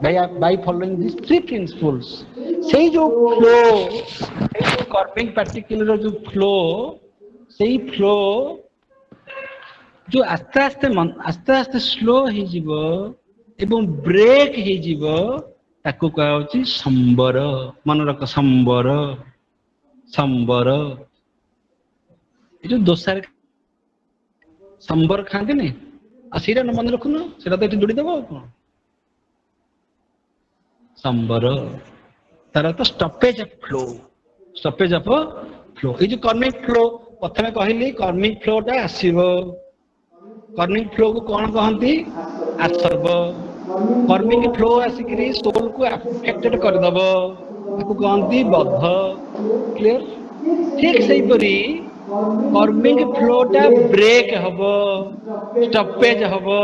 by following these three principles. Say जो flow, say कर्मिक particular जो flow, say flow जो आस्ते आस्ते slow ही जीवो एवं break ही जीवो ताको कहा होची संबर मन रख संबर ये जो दोसार संबर खाते नहीं आसीरा न मन रखुन सेटा तो जोड़ी देबो कोन संबर तार तो स्टॉपेज ऑफ फ्लो ये जो कर्मिक फ्लो प्रथमे कहली कर्मिक फ्लो टा आसीबो कर्मिक फ्लो को कोन कहंती आसर्ब कर्मिक फ्लो आसिकरी सोल को अफेक्टेड कर दबो ताको कहंती बद्ध क्लियर ठीक सही परी कर्मिक फ्लो टा ब्रेक हबो स्टॉपेज हबो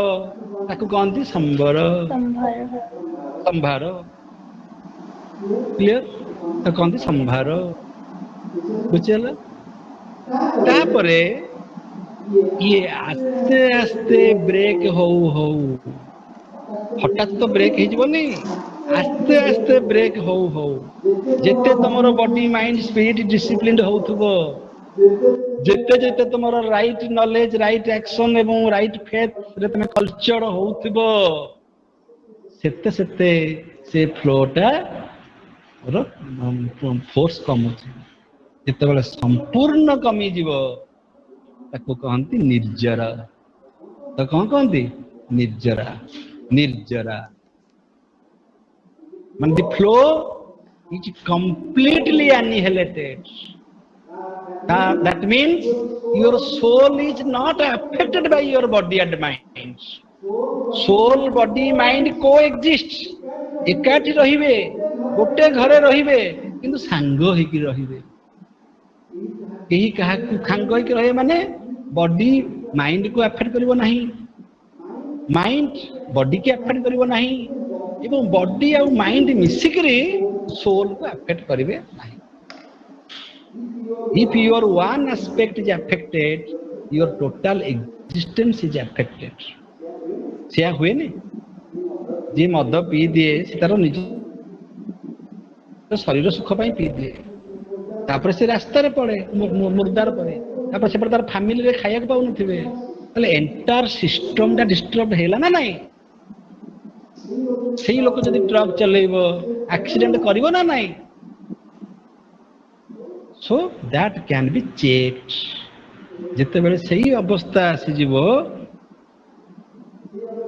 ताको कहंती संभार क्लियर ताको कहंती संभार बुझला तापरे ये आस्ते आस्ते ब्रेक हो हठात तो ब्रेक हो जीवनी आस्ते आस्ते ब्रेक हो जेते तुमरो बॉडी माइंड स्पिरिट डिसिप्लिन होथबो जेते जेते तुमरो राइट नॉलेज राइट एक्शन एवं राइट फेथ रे तुम कल्चर होथबो सेते सेते से फ्लोटा रो फोर्स कम होथि जेते बेले संपूर्ण कमी जीवो ताको कहंती निर्जरा तो कौन कहंती निर्जरा Man, the flow is completely annihilated. That means your soul is not affected by your body and mind. Soul, body, mind coexist. एकाठी रहिबे गोटे घरे रहिबे किंतु सांग होइकी रहिबे केही काहा सांग होइकी रहे माने बॉडी माइंड को अफेक्ट करिवो नाही, माइंड बॉडी के अफेक्ट करिवो नाही, एवं बॉडी और माइंड मिसिकरी सोल को अफेक्ट करिवे नाही। If your one aspect is affected, your total existence is affected। सेया हुए ने जे मद पी दिए से तार निज शरीर सुख पाई पी दिए, तापर से रास्ता रे पड़े मुर्दार पड़े, तापर से तार फैमिली रे खाया पाउ नथिबे, ताले एंटायर सिस्टम टा डिस्टर्ब हेला ना नाही। सेही लोक जदि ट्रक चलेइबो एक्सीडेंट करिवो ना नाही। So that can be checked। जिते बेले सही अवस्था आसी जीवो,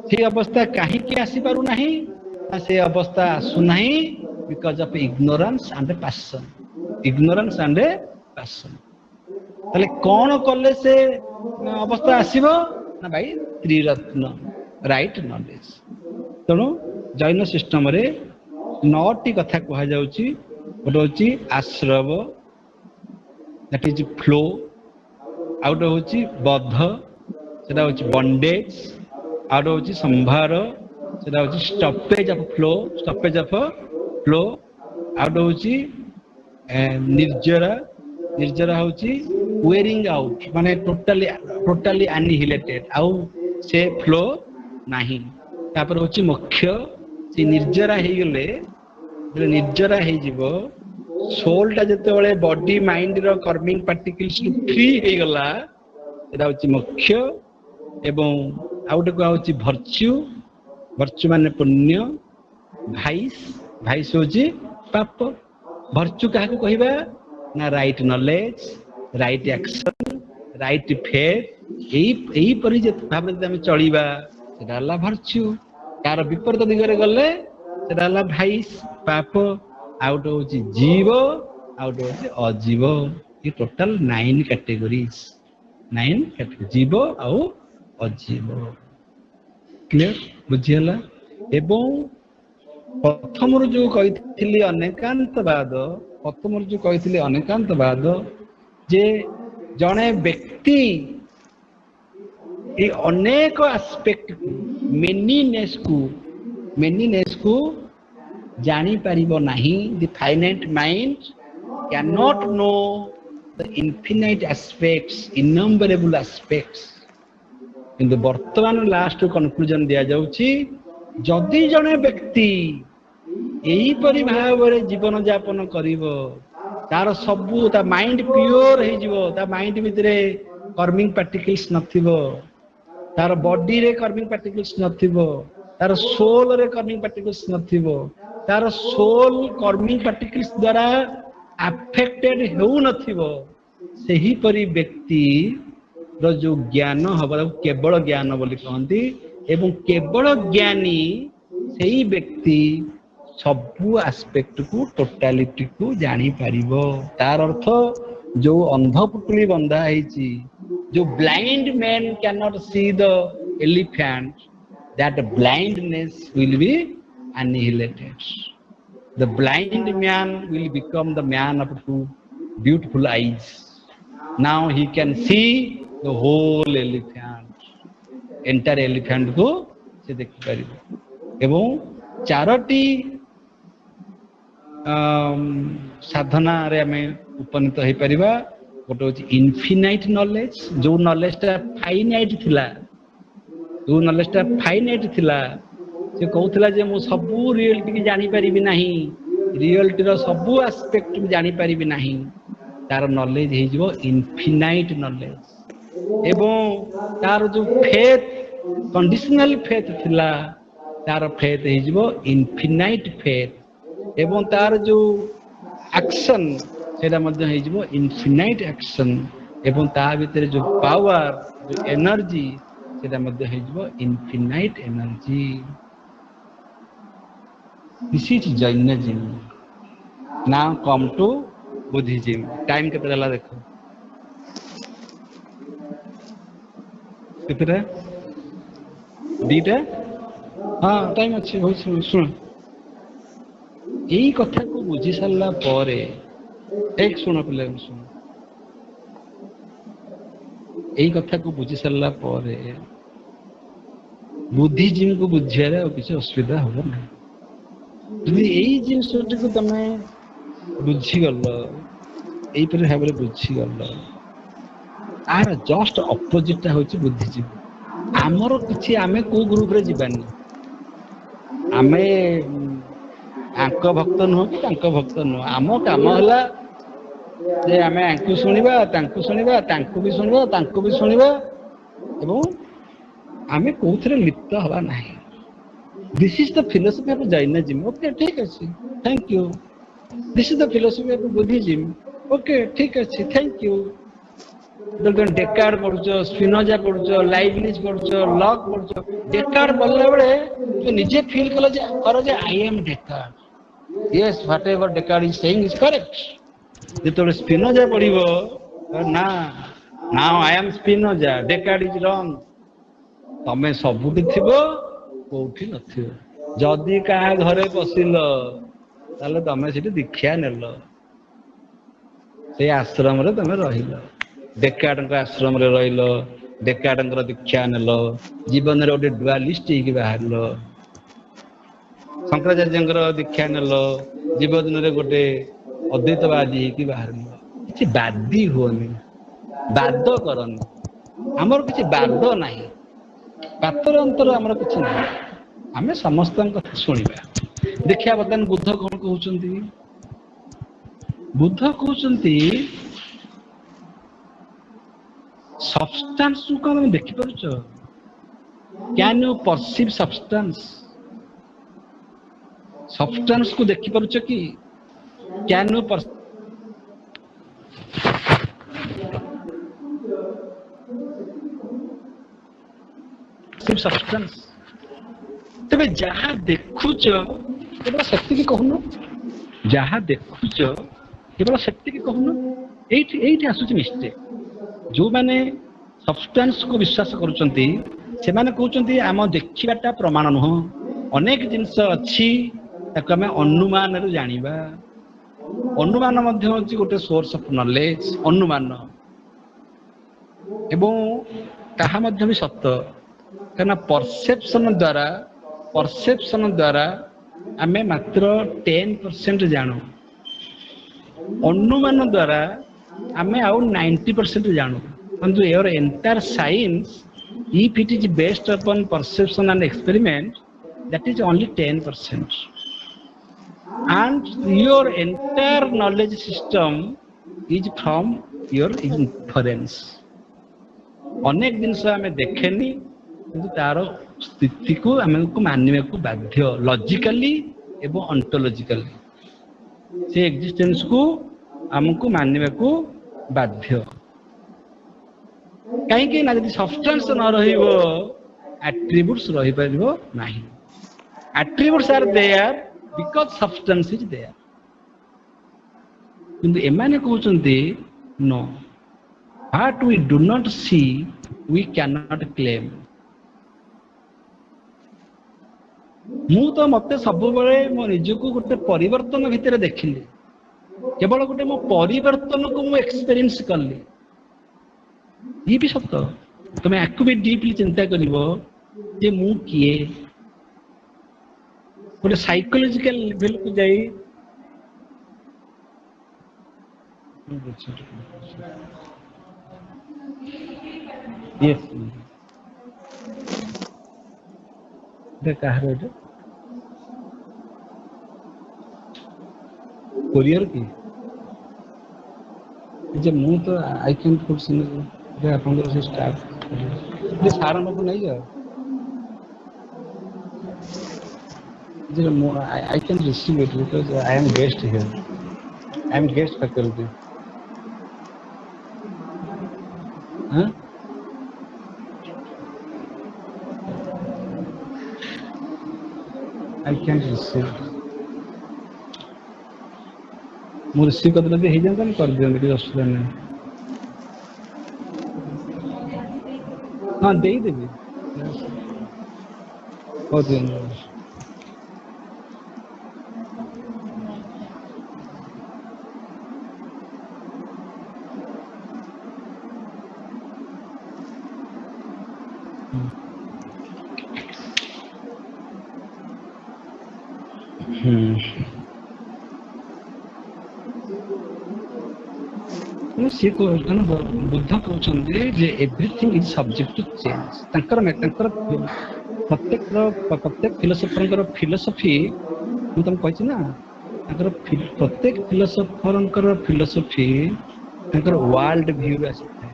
सही अवस्था कहीं के आसी पारु नहीं, से अवस्था आसु नहीं because of ignorance and passion। ignorance and passion। ताले कौन कले से अवस्था आसीबो ना भाई त्रिरत्न, राइट नॉलेज। तेणु जैन सिस्टम रे 9टी कथा कहा जाउची। गोटे होची आश्रव, that is flow, आउट होची बद्ध, सेटा होची बॉन्डेज, आउट होची संभार, सेटा होची stoppage of flow, stoppage of flow, out होची निर्जरा, निर्जरा होची वेयरिंग आउट माने टोटली एनिहिलेटेड आउ से फ्लो नाही। तापर होची मुख्य, से निर्जरा हे गेले, निर्जरा हे जीवो सोल टा जते बळे बॉडी माइंड रो कर्मिंग पार्टिकल्स फ्री हे गला, एटा होची मुख्य। एवं आउट को होची वर्च्यू, वर्च्यू माने पुण्य, भाइस, भाइस होची पाप। वर्च्यू काहा को कहिबा ना right knowledge, right action, right faith. एई परि जे भाबरे हम चलीबा सेटा हला वर्च्यू। यार विपरीत दिगरे गले सेटा हला भाइस, पाप। आउट होची जीव, आउट होची अजीव। ये टोटल 9 कैटेगरीज, 9 कैटेगरी जीव आउ अजीव। क्लियर बुझियला। एवं प्रथम जो कही अनेकांतवाद, प्रथम जो कही अनेकांतवाद जे जड़े व्यक्ति ये अनेक आस्पेक्ट मेनीनेस को जानी पारिबो नहीं। The finite mind cannot know the infinite aspects, innumerable aspects. किंतु वर्तमान लास्ट कन्क्लूजन दिया जाउची, जदि जड़े व्यक्ति यही परि भाव रे जीवन यापन करिवो, तार सबु ता माइंड प्योर हे जीवो, ता माइंड भितरे कर्मिंग पार्टिकल्स नथिबो, तार बॉडी रे कर्मिंग पार्टिकल्स नथिबो, तार सोल रे कर्मिंग पार्टिकल्स नथिबो, तार सोल कर्मिंग पार्टिकल्स द्वारा अफेक्टेड हेउ नथिबो, सेही परि व्यक्ति रो जो ज्ञान हबा केवल ज्ञान बोली कहंती। एवं केवल ज्ञानी सेही व्यक्ति सबु एस्पेक्ट को, टोटालिटी को जानी पारिबो। तार अर्थ जो अंध पुटुली बंधा हैची, जो blind man can not see the elephant, that blindness will be annihilated। The blind man will become the man of two beautiful eyes। Now he can see the whole elephant, entire elephant को से देखि परिबो। एवं चारोटी साधना रे हमें उपनीत हो परिबा। गोटे होची infinite knowledge, जो नॉलेज टा फाइनाइट थिला, जो नॉलेज टा फाइनाइट थिला, से कहूला जे मु सबू रियलिटी की जानी पारिबी नाही, रियलिटी रो सबू एस्पेक्ट की जानी पारिबी नाही। तार नॉलेज हे जिवो इनफिनाइट नॉलेज। एवं तार जो फेथ, कंडीशनल फेथ थिला, तार फेथ हे जिवो इनफिनाइट फेथ। एवं तार जो एक्शन सेटा मध्ये हे जिवो इनफिनाइट एक्शन। एवं ता भीतर जो पावर, जो एनर्जी सेटा मध्ये हे जिवो infinite energy. This is Jainism। Now come to Buddhism। Time केते देला देखो, केते 2टा। हाँ टाइम अच्छे हो सुन। यही कथा को बुझी सारा पर एक सुन पिले सुन, एई कथा को बुझी सरला परे बुद्धिजीवी को बुझियारे और किसी असुविधा हो ना जदि एई जिनसटी को तमे बुझी गल एई पर भाबरे बुझी गल आर जस्ट अपोजिट होची बुद्धिजीवी आमर किछि आमे को ग्रुप रे जीवानी आमे आंक भक्त नुह कि तांक भक्त नुह आम काम हला जे आमे आंकु शुणिबा तांकु भी शुणिबा तांकु भी शुणिबा एवं आमे कोथरे लिप्त हवा नाही this is the philosophy of Jainism okay ठीक अछि thank you this is the philosophy of Buddhism okay ठीक अछि थैंक यू डेकार्ड पढ़ुଛ स्पिनोजा पढ़ुଛ लाइबनिज पढ़ुଛ लॉक पढ़ुଛ डेकार्ड पढ़ला बेले तू निजे फील कल जे कर जे I am Descartes yes whatever Descartes is saying is correct जेतोले स्पिनोजा पढ़िबो ना now I am Spinoza Descartes is wrong तमे सबुठी थिबो कोठी नथिबो जदी काहा घरे पसिलो ताले तमे सेठी दीक्षा नेलो से आश्रम रे तमे रहिलो डेकार्ड आश्रम रे रहिलो डेकार्ड दीक्षा नेलो जीवन रे गोटे डुआलिस्ट ହେଇକି ବାହାରିଲ शंकराचार्य दीक्षा नेलो जीवन रे गोटे अद्वैतवादी ହେଇକି ବାହାରିଲ କିଛି ବାदी हुओनी बाद करनी आमर किछि बाद नाही पातर अंतर आमर किछि नाही आमे समस्त कथा सुनिबा देखिया बर्तमान बुद्ध कोन कहउचंती बुद्ध कहउचंती सब्सटेंस को हम देखि पारुछ कैन यू परसीव सब्सटेंस को देखि पारुछ कि कैन यू परसीव सब्सटेंस तबे जहाँ देखुछ केवल शक्ति की कहून जहाँ देखुछ केवल शक्ति की कहून एठी आसुची मिस्टेक जो माने सब्सटेंस को विश्वास करूचंती से माने कहउचंती आम देखिबाटा प्रमाण नुह अनेक जिंस अछि ताको हमें अनुमान रे जानिबा अनुमान मध्य होची गोटे सोर्स ऑफ नॉलेज अनुमान एवं ताहा मध्य भी सत्य कहना परसेप्शन द्वारा आमे मात्र 10% जानू अनुमान द्वारा आमे आउ 90% जानू किंतु your entire science if it is based upon perception and experiment that is only 10% and your entire knowledge system is from your inference अनेक जिनस आमे देखेनी किंतु तार स्थिति को आमे को मानने को बाध्य लॉजिकली एवं ऑन्टोलॉजिकली से एक्जिस्टेंस को हमको मानने को बाध्य कहीं ना यदि सब्सटेंस न रहिबो एट्रिब्यूट्स रहि परिबो नाही attributes are there because substance is there किंतु एमाने कहउचंती no what we do not see we cannot claim मु तो मते सब बेले मो निजको गोटे परिवर्तन भितर देखिली केवल गोटे मो परिवर्तन को मु एक्सपीरियंस करली ये भी सत्य तुम आपको भी डीपली चिंता करिवो जे मु किए गोटे साइकोलॉजिकल लेवल को जाई yes they Kahar Etah courier की जे मु तो आई कैन फुड सिन जे आपन से स्टाफ जे सारा को नहीं जाओ जे I can receive it because I am guest here I am guest faculty हां आई कैन रिसीव मु रिसीव कर दे हे जान कर दियो मेरी असुविधा नहीं हाँ दे देवी बहुत धन्यवाद सी बुद्ध कहते जे everything is subject to change प्रत्येक फिलोसोफर फिलोसफी ମୁଁ ତମକୁ କହିଛି ନା प्रत्येक फिलोसोफर फिलोसफी वर्ल्ड व्यू ଆସିଥାଏ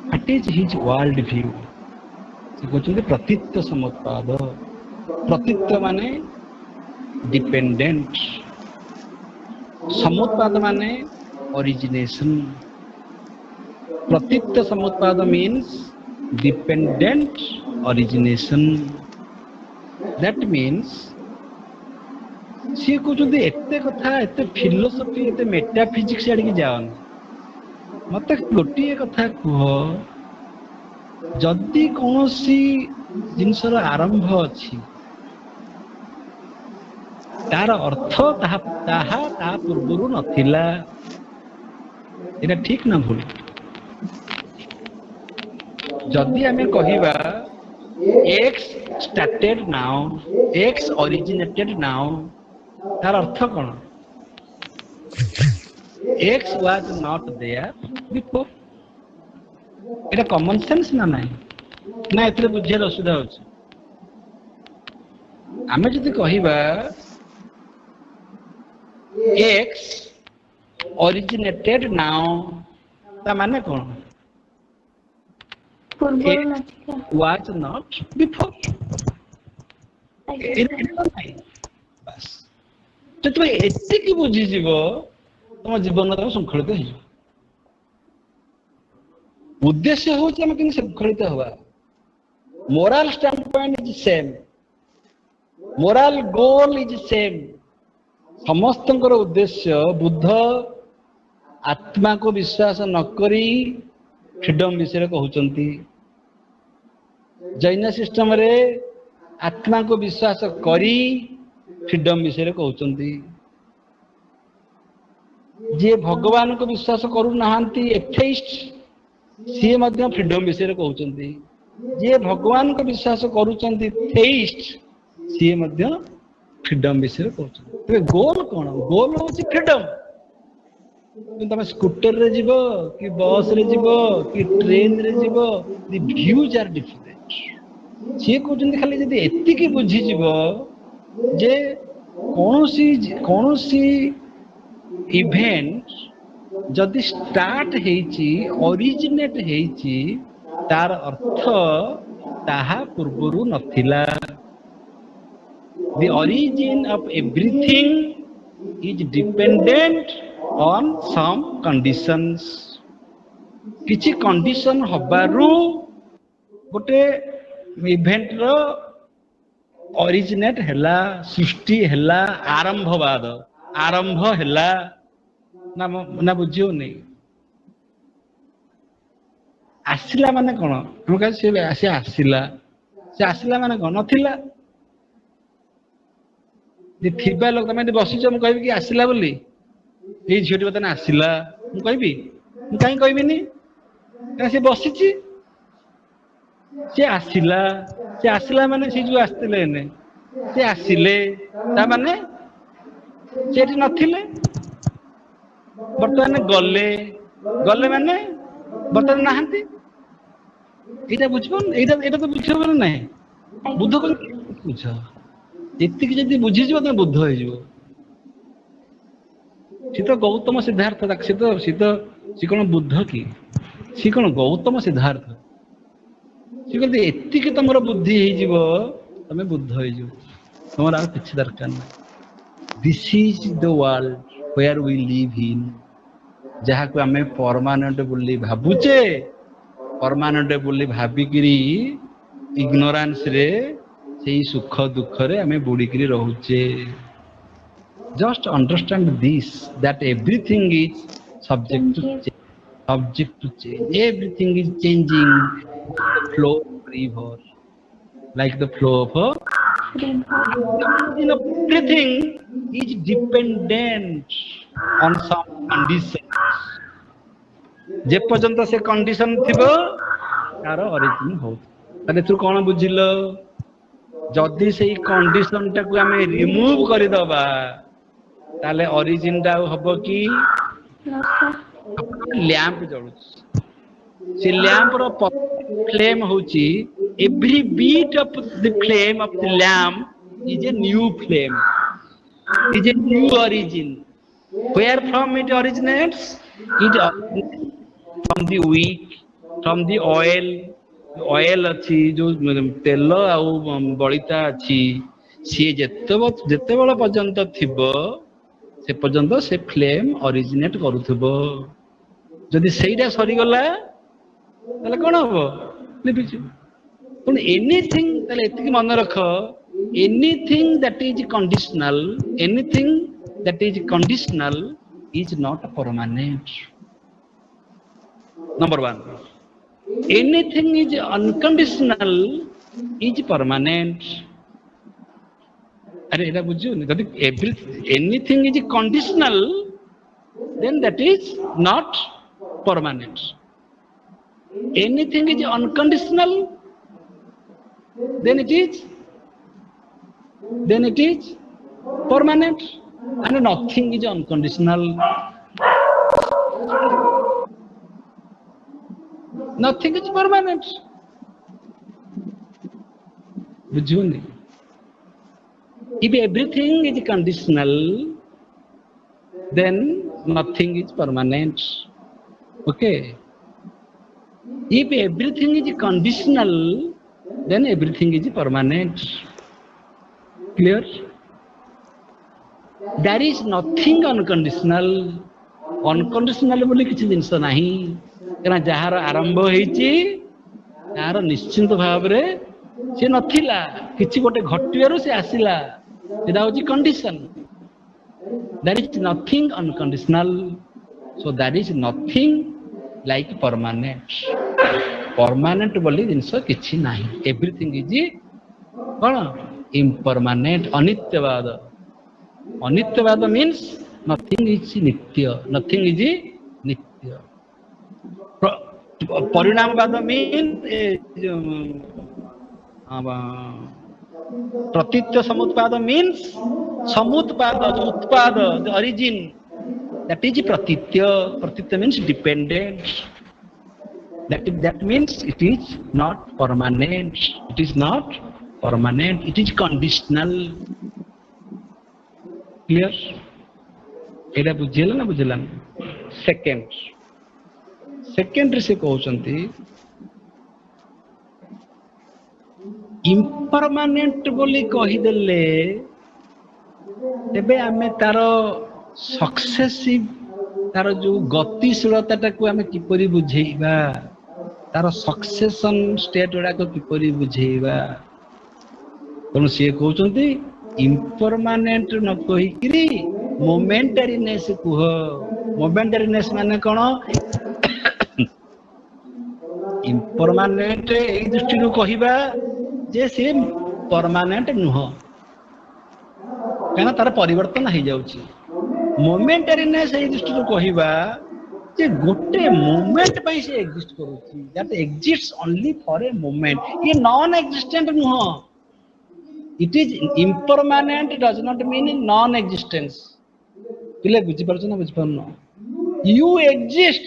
what is his world view से कहते प्रतीत्व समुत्पाद प्रतीत्व माने डिपेंडेंट समुत्पाद माने origination pratitya samutpada means dependent origination that means सी कहते एते कथा एते फिलोसफी एते मेटाफिजिक्स आड़ की जाओ मत गोटे कथा कह जदि कौन जिनसर आरंभ अच्छी तार अर्थ ता पूर्व नथिला एटा ठीक ना भूल जदि आमे कहिबा X started now X originated now तार अर्थ कौन X was not there before एटा कॉमन सेंस ना नहीं ना एतरे बुझिया असुविधा होछि आमे जदि कहिबा एक्स ओरिजिनेटेड नाउ ता माने कौन was not before बस तो तुम एते की बुझी जीव तुम जीवन में संखलित हो उद्देश्य हो संखलित हवा moral stand point is same moral goal is same समस्त उद्देश्य बुद्ध आत्मा को विश्वास न करी फ्रीडम विषय कहते जैन सिस्टम रे आत्मा को विश्वास करी फ्रीडम विषय कहते जे भगवान को विश्वास करू नाहंती एथेइस्ट सी मध्य फ्रीडम विषय कहते जे भगवान को विश्वास करूचंती थेइस्ट सी मध्य फ्रीडम विषय कहते गोल कौन गोल हूँ फ्रीडम तुम स्कूटर रे जीव कि बस रे जीव कि ट्रेन रे जीव द व्यूज आर डिफरेंट सी कहते खाली जदि एतिकी बुझी जीव जे कौनसी इवेंट जदि स्टार्ट हेची ओरिजिनेट हेची तार अर्थ ताहा पूर्वरु नथिला the origin of everything is dependent on some conditions किछि कंडीशन हबारु गोटे इवेंट रो ओरिजिनेट हैला सृष्टि हैला आरंभवाद आरंभ हैला ना बुझियो नै आसिला माने कोन हम कह से आसिला माने कोन नथिला थिबा लोक तमे बसिछ मु कहबी कि आसिला बोली ए झियोटी बतन आसिला मु कहबी मु काई कहबिनी का से बसिछि से आसिला माने से जो आस्तिले ने से आसिले ता माने सेठी नथिले बर्तमान गले माने बर्तमान नाहंती एटा बुझबन एटा तो बुझबन नै बुद्ध को बुझ एति कि जदि बुझी जीव तमे बुद्ध होई जीव सी तो गौतम सिद्धार्थ सी कोन बुद्ध की सी कोन गौतम सिद्धार्थ सी कहते एति कि तमरो बुद्धि होई जीव तमे बुद्ध होई जीव तमरा आ किछ दरकार नै this is the world where we live in जहा को हमें परमानेंट बोली भाबुचे परमानेंट बोली भाबिकिरी इग्नोरेंस रे से सुख दुख रे हमें बुड़ीकरी रहूचे just understand this that everything is subject to change everything is changing flow of river like the flow of everything is dependent on some condition जे पर्यंत से कंडीशन थिबो तार ओरिजिन हो ताले तू कोन बुझिलो जदि सेही कंडीशन टाकू आमे रिमूव करि दबा ताले ओरिजिन टा हबो कि लैंप जळु से लैंप रो फ्लेम होची every beat of the flame of the lamp is a new flame, is a new origin. Where from it originates? It originates from the wick, from the oil. Oil अच्छी जो तेल आउ बलिता अच्छी सी जेते बेला पर्यंत थिबो से पर्यंत से फ्लेम ओरिजिनेट करूथबो जदि सेईटा सरी गला ताले कोन हबो लिपिछु पण एनीथिंग ताले एतिक मन रख anything that is conditional anything that is conditional is not permanent number 1 anything is unconditional is permanent अरे एटा बुझियो जदि every anything is conditional then that is not permanent anything is unconditional then it is permanent and nothing is unconditional nothing is permanent बुझुनी if everything is conditional then nothing is permanent okay if everything is conditional then everything is permanent clear there is nothing unconditional बोली किसी जिनस नाही कना जहार आरंभ हेची तार निश्चित भाव रे से नथिला किछि गोटे घटियारो से आसिला सेदा होची condition there is nothing unconditional so there is nothing like permanent बोली जिनस किछि नाही everything is cone impermanent अनित्यवाद means nothing is नित्य परिणामवाद means प्रतीत्य समुत्पाद means समुत्पाद उत्पाद the origin that is pratitya means dependent that means it is not permanent it is conditional clear एटा बुझिला ना बुझिला second रे से कहउचंती impermanent बोली कहि देले तेबे आमे तारो सक्सेसिव तार जो गतिशीलता टाकू आमे किपरि बुझेइबा तार सक्सेशन स्टेट उडा को किपरि बुझेइबा कोन से कहउचंती impermanent न कहि किरी मोमेंटरीनेस कुह मोमेंटरीनेस माने कोन impermanent ए दृष्टि नु कहिबा जे से परमानेंट नुह कहना तार परिवर्तन हो जाउची मोमेंटरीनेस ए दृष्टि नु कहिबा जे गोटे मोमेंट पई से एग्जिस्ट करूची that exists only for a moment ये नॉन एग्जिस्टेंट नुह it is impermanent does not mean non existence पिले बुझी परछ ना बुझी परनो you exist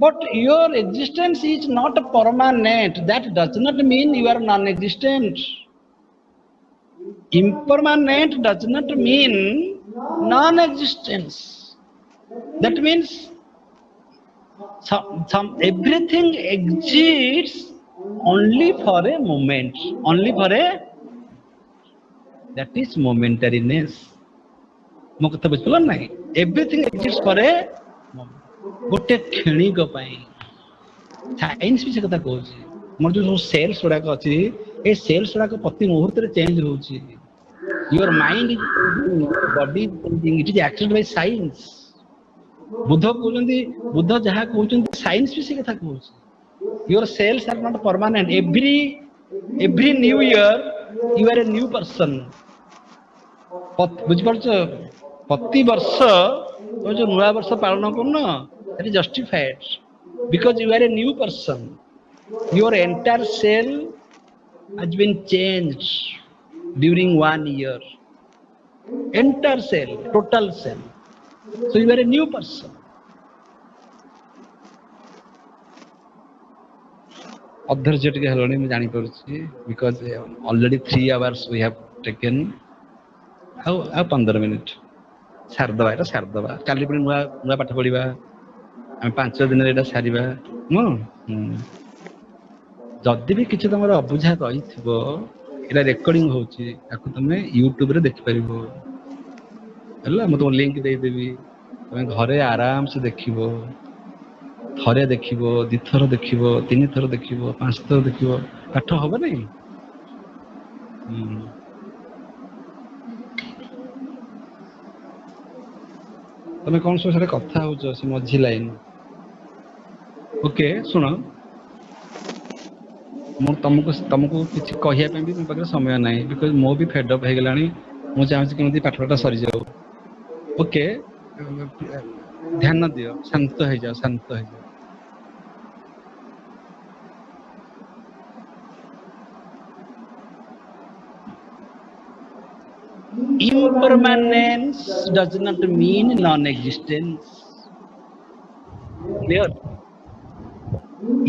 but your existence is not permanent that does not mean you are non existent impermanent does not mean non existence that means some everything exists only for a moment that is momentariness मो कथा बुझल ना everything exist for a गोटे क्षणिक पई science भी से कथा कहूची मोर जो सेल्स गुडा अछि ए सेल्स गुडा प्रति मुहूर्त रे चेंज होची your mind is body changing it is actually by science Buddha कहउचंती बुद्ध जहा कहउचंती साइंस भी से कथा कहूची your cells are not permanent every new year you are a new person बुझ परछ प्रति वर्ष जो नया वर्ष पालन करना that is justified because you are a new person Your entire cell has been changed during 1 year. Entire cell, total cell. So you are a new person. ଅଧୈର୍ଯ୍ୟ ଟିକେ ହେଲାଣି ମୁଁ ଜାଣିପାରୁଛି because already 3 hours we have taken. ଆଉ 15 minute ସାରିଦବା, ଏଇଟା ସାରିଦବା। କାଲି ପୁଣି ନୂଆ ନୂଆ ପାଠ ପଢିବା, ଆମେ 5 ଦିନରେ ଏଇଟା ସାରିବା। ଯଦି ବି କିଛି ତମର ଅବୁଝା ରହିଥିବ, ଏଇଟା ରେକର୍ଡିଂ ହଉଛି, ତାକୁ ତମେ ୟୁଟ୍ୟୁବରେ ଦେଖିପାରିବ ହେଲା। ମୁଁ ତମକୁ ଲିଙ୍କ ଦେଇଦେବି, ତମେ ଘରେ ଆରାମସେ ଦେଖିବ। ଥରେ ଦେଖିବ, 2 ଥର ଦେଖିବ, 3 ଥର ଦେଖିବ, 5 ଥର ଦେଖିବ, ପାଠ ହବ ନାଇଁ। ତମେ କଣ ସବୁ ସାରେ କଥା ହଉଛ ସେ ମଝି ଲାଇନ? ଓକେ ଶୁଣ, ମୁଁ ତମକୁ କିଛି କହିବା ପାଇଁ ବି ମୋ ପାଖରେ ସମୟ ନାହିଁ, ବିକଜ ମୋ ବି ଫେଡ୍ ଅପ୍ ହେଇଗଲାଣି। ମୁଁ ଚାହୁଁଛି କେମିତି ପାଠଟା ସରିଯାଉ। ଓକେ, ଧ୍ୟାନ ଦିଅ, ଶାନ୍ତ ହେଇଯାଅ, ଶାନ୍ତ ହେଇଯାଅ। Impermanence does not mean non-existence. Clear?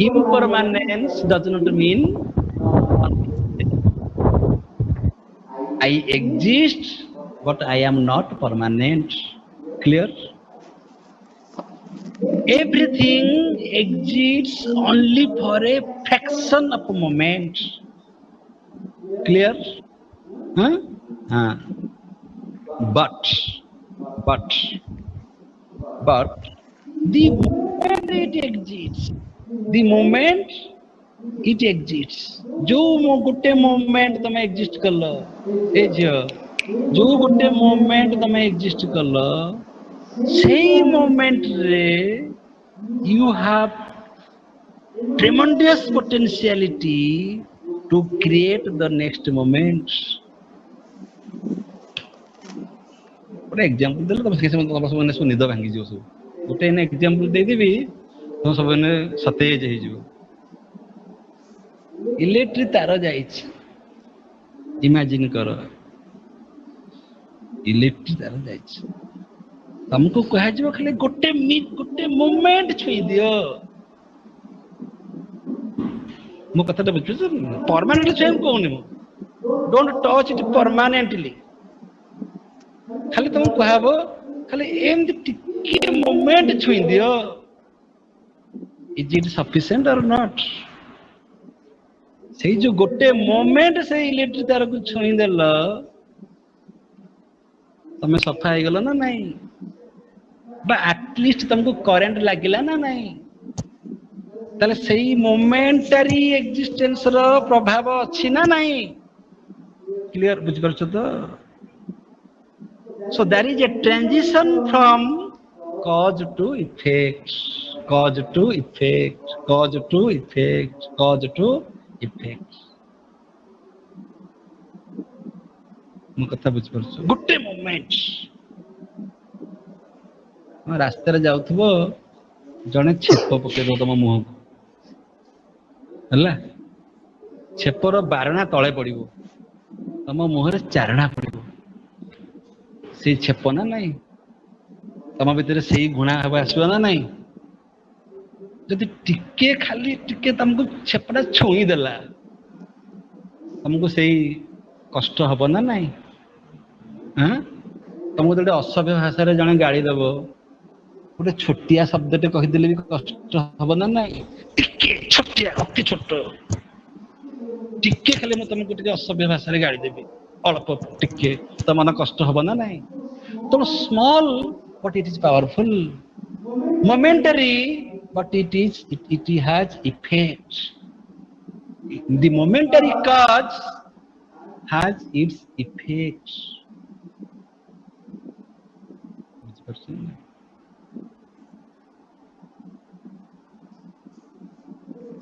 Impermanence does not mean I exist, but I am not permanent. Clear? Everything exists only for a fraction of a moment. Clear? Huh? But the moment it exists, the moment it exists, जो गोटे moment तमे exist कल, ए झियो जो गोटे moment तमे exist कल, सेही moment रे you have tremendous potentiality to create the next moment. ଗୋଟେ ଏକ୍ସାମ୍ପଲ ଦେଲେ ତମେ ସେ ସମୟ ତମ ସବୁ ନିଦ ଭାଙ୍ଗିଯିବ। ସବୁ ଗୋଟେ ଏକ୍ସାମ୍ପଲ ଦେଇଦେବି, ତମ ସବୁ ସତେଜ ହେଇଯିବ। ଇଲେକ୍ଟ୍ରିକ ତାର ଯାଇଛି, ଇମାଜିନ କର, ଇଲେକ୍ଟ୍ରିକ ତାର ଯାଇଛି, ତମକୁ କୁହାଯିବ ଖାଲି ଗୋଟେ ମୋମେଣ୍ଟ ଛୁଇଁ ଦିଅ। ମୋ କଥାଟା ବୁଝୁଛ? ପରମାନେଣ୍ଟ ଛୁଇଁବାକୁ କହୁନି ମୁଁ, ଡୋଣ୍ଟ ଟଚ୍ ଇଟ୍ ପରମାନେଣ୍ଟଲି। ଖାଲି ତମକୁ କୁହାହବ ଖାଲି ଏମିତି ଟିକେ ମୋମେଣ୍ଟ ଛୁଇଁ ଦିଅ। Is it sufficient or not? ସେଇ ଯୋଉ ଗୋଟେ ମୋମେଣ୍ଟ ସେଇ ଇଲେକ୍ଟ୍ରିକ ତାରକୁ ଛୁଇଁ ଦେଲ, ତମେ ସଫା ହେଇଗଲ ନା ନାଇଁ? ବା ଆଟଲିଷ୍ଟ ତମକୁ କରେଣ୍ଟ ଲାଗିଲା ନା ନାଇଁ? ତାହେଲେ ସେଇ ମୋମେଣ୍ଟାରୀ ଏକ୍ଜିଷ୍ଟେନ୍ସ ର ପ୍ରଭାବ ଅଛି ନା ନାଇଁ? କ୍ଲିୟର ବୁଝିପାରୁଛ ତ? So there is a transition from cause to effect, cause to effect, cause to effect, cause to effect. ମୋ କଥା ବୁଝିପାରୁଛ? ଗୋଟେ ମୋମେଣ୍ଟ ରାସ୍ତାରେ ଯାଉଥିବ, ଜଣେ ଛେପ ପକେଇଦବ ତମ ମୁହଁକୁ, ହେଲା? ଛେପର ବାରଣା ତଳେ ପଡିବ, ତମ ମୁହଁରେ ଚାରଣା ପଡିବ। ସେଇ ଛେପ ନା ନାଇଁ? ତମ ଭିତରେ ସେଇ ଘୃଣା ଭାବ ଆସିବ ନା ନାଇଁ? ଯଦି ଟିକେ ଖାଲି ଟିକେ ତମକୁ ଛେପଟା ଛୁଇଁ ଦେଲା, ତମକୁ ସେଇ କଷ୍ଟ ହବ ନା ନାଇଁ? ତମକୁ ଗୋଟେ ଅସଭ୍ୟ ଭାଷାରେ ଜଣେ ଗାଳି ଦବ, ଗୋଟେ ଛୋଟିଆ ଶବ୍ଦଟେ କହିଦେଲେ ବି କଷ୍ଟ ହବ ନା ନାଇଁ? ଟିକେ ଛୋଟିଆ, ଅତି ଛୋଟ, ଟିକେ ଖାଲି ମୁଁ ତମକୁ ଟିକେ ଅସଭ୍ୟ ଭାଷାରେ ଗାଳି ଦେବି, ଅଳ୍ପ ଟିକେ, ତ ମନ କଷ୍ଟ ହବ ନା ନାଇଁ? ତେଣୁ small but eat is powerful, momentary but it has effect. The momentary cause has its effect.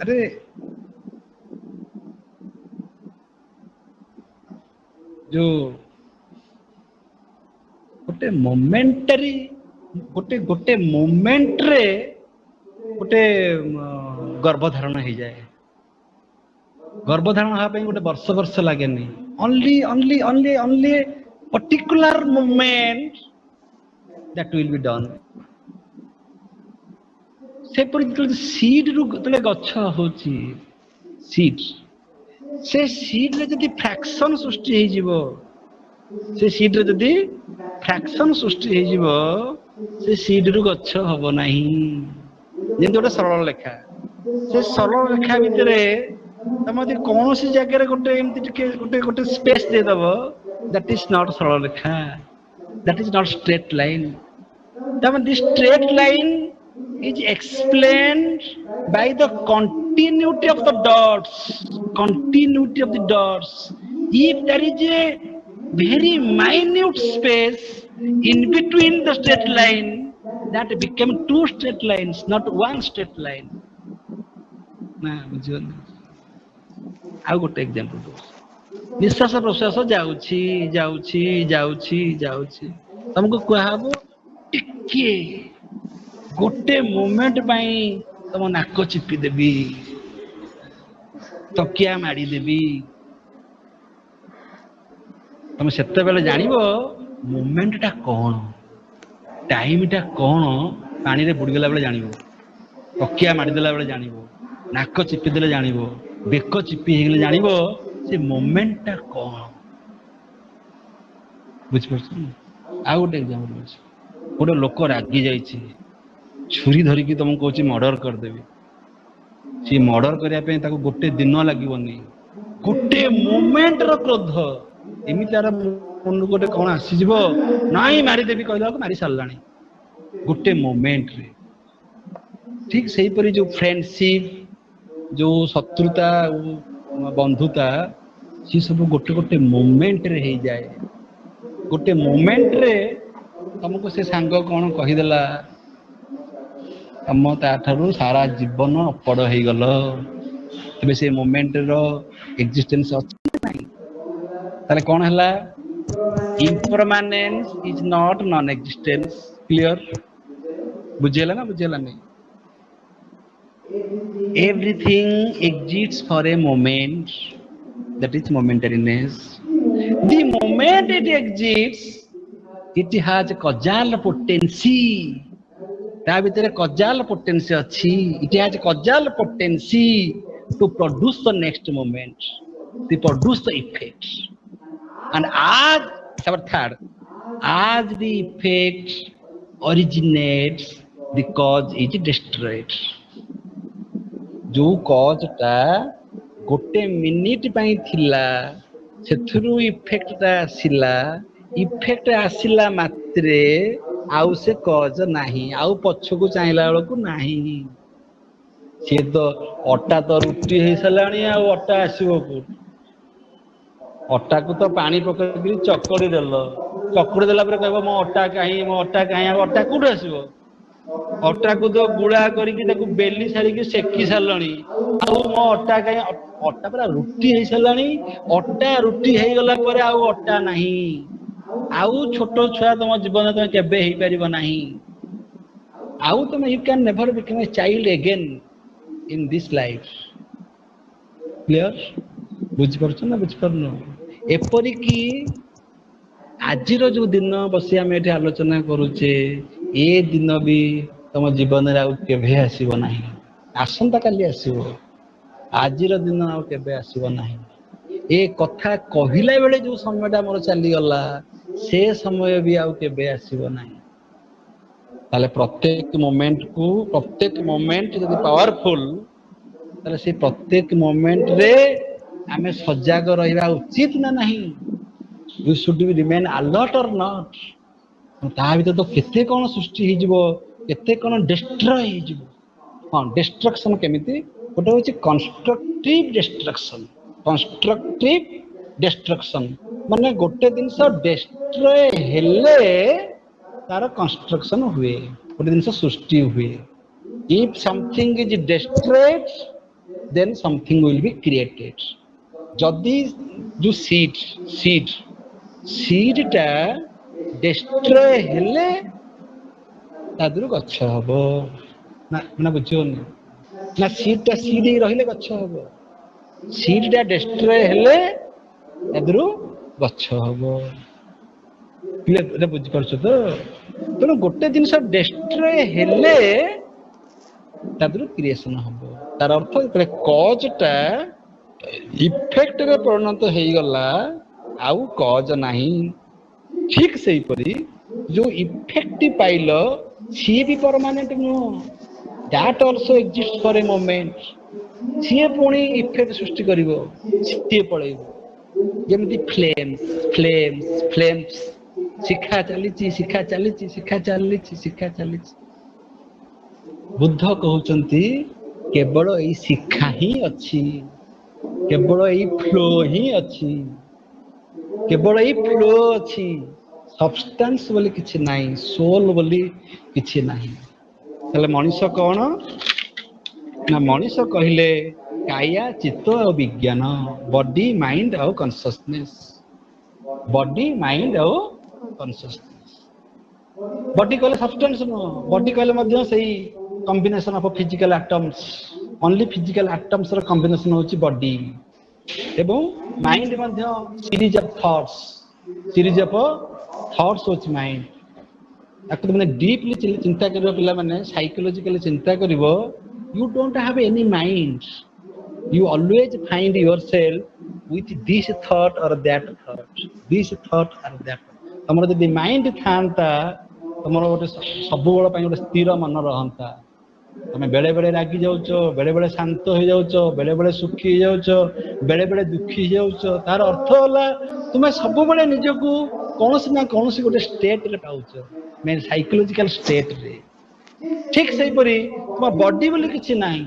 अरे जो गोटे मोमेंटारी गोटे मोमेंट रे गोटे गर्भधारण हो जाए, गर्भधारण हाँ गोटे वर्ष वर्ष लगे only only only only particular moment that will be done से सीड रु गछ होची सीड से सीड रे जदि फ्रैक्शन सृष्टि हे जीवो से सीड रे जदि फ्रैक्शन सृष्टि हे जीवो से सीड रु गछ हबो नाही जेंति गोटे सरल रेखा से सरल रेखा भितरे तम यदि कौन सी जगह गोटे एमती टिके गोटे गोटे स्पेस दे दबो दैट इज नॉट सरल रेखा that is not straight line तम this straight line is explained by the continuity of the dots. Continuity of the dots. If there is a very minute space in between the straight line, that became two straight lines, not one straight line. ना बुझियो आउ गोटे example दो निश्वास प्रश्वास जाउछि जाउछि जाउछि जाउछि तुमको कहबो टिके गोटे मोमेंट पाई तुम नाक चिपी देवी तकिया मारी देवी तुम सेते बेले जानिबो मोमेंट टा कौन टाइम टा कौन पानी रे बुड़ गेला बेले जानिबो तकिया मारी देला बेले जानिबो नाक चिपी देले जानिबो बेक चिपी हे गेले जानिबो से मोमेंट टा कौन बुझ परछ आ गोटे एग्जांपल गोटे लोक रागी जाईछि छुरी धरिकी तुमको कौच मर्डर करदेवी सी मर्डर करने गोटे दिन लगे गोटे मोमेंट क्रोध एमती मन गोटे कौन आसीज नाई मारिदेवी कहला मारी सारा गोटे मोमेंट रे ठीक से परी जो फ्रेंडशिप जो शत्रुता बंधुता सी सब गोटे गोटे मोमेंट रे हो जाए गोटे मोमेंट रे तुमको से सांग कौन कहीदेला तम ताठू सारा जीवन अपड़ हो गल तेज से मोमेंट रो एक्जिस्टेंस अच्छे कौन है impermanence is not non existence clear बुझेला ना बुझेला नहीं everything exists for a moment that is momentariness the moment it exists it has causal potency ता भीतर कॉजल पोटेंसी अच्छी it has causal potency to produce the next moment to produce the effect and as third as the effect originates the cause is destroyed जो cause टा गोटे minute पई थिला सेथुरु effect टा आसिला effect आसिला मात्रे आउ से कज नाही आउ पछकु चाहला बेलकु नाही सी तो अटा तो रुटी हो साराणी अटा आसो अटा को तो पानी पकड़ चकड़ी देल चकड़ी देला कह मो अटा कहीं अटा कौट आसो अटा को तो गुड़ा करके बेली सारिकी सेकी सारे मो अटा कहीं अटा पूरा रुटी हो साराणी अटा रुटी हो गला अटा नहीं आउ छोट छुआ तुम जीवन तुम केबे ही परिबो नहीं आउ तुम you can never become a child again in this life clear बुझ परछ ना बुझ परनो एपरि की आजिर जो दिन बसी आम ये आलोचना करुचे ए दिन भी तुम जीवन रे आउ केबे आसीबो नहीं आसंता काली आसीबो आजिर दिन आउ केबे आसीबो नहीं ए कथा कहिला बेले जो समयटा मोर चली गला से समय भी आउ केबे आसीबो नहीं ताले प्रत्येक मोमेंट यदि पावरफुल ताले से प्रत्येक मोमेंट रे आमे सजग रहिबा उचित ना नहीं you should be remain alert और नॉट ता भीतर तो केते कोन सृष्टि हे जिवो केते कोन डिस्ट्रॉय हे जिवो हां डिस्ट्रक्शन केमिति गोटे होची कंस्ट्रक्टिव डिस्ट्रक्शन माने गोटे जिनस डिस्ट्रॉय हेले तार कंस्ट्रक्शन हुए गोटे जिनस सृष्टि हुए if something is destroyed then something will be created जदि जो सीड टा डिस्ट्रॉय हेले तादुर गछ हबो ना बुझियो ना सीड टा सीड ही रहिले गछ हबो सीड टा डिस्ट्रॉय हेले एदरू गछ हबो क्लियर बुझी परछ तो तेणु गोटे जिनस डिस्ट्रॉय हेले तादरू क्रिएशन हबो तार अर्थ जे कॉज टा इफेक्ट रे परिणत हेई गला आउ कॉज नाही ठीक सही परी जो इफेक्ट पाइलो सी भी permanent no that also exist for a moment सी पुणी इफेक्ट सृष्टि करिवो सी पळेइबो जेमति फ्लेम्स शिखा चली बुद्ध कहउचंती केवल एई शिखा ही अछि केवल एई फ्लो ही अछि केवल एई फ्लो अछि सब्सटेंस बोली किछि नाही सोल बोली किछि नाही तले मनुष्य कोन ना मनुष्य कहिले काया चित्त और विज्ञान बॉडी माइंड और कॉन्शियसनेस बॉडी माइंड और कॉन्शियसनेस बॉडी कहले सब्सटेंस नो बॉडी कहले मध्य सही combination of physical atoms only physical atoms र कॉम्बिनेशन होची बॉडी एवं माइंड मध्य सीरीज ऑफ थॉट्स होची माइंड ताकि तुमने डीपली चिंता करियो पिला माने साइकोलॉजिकली चिंता करिवो you don't have any mind you always find yourself with this thought or that तमरो जदि माइंड थांता तमरो गोटे सब बेला पई गोटे स्थिर मन रहंता तमे बेले बेले रागी जाउचो बेले बेले शांत हो जाउचो बेले बेले सुखी जाउचो बेले बेले दुखी जाउचो तार अर्थ होला तुमे सब बेले निजको कोनोसी ना कोनोसी गोटे स्टेट रे पाउचो मैं साइकोलॉजिकल स्टेट रे ठीक सही परी तुम बॉडी बोली किछि नाही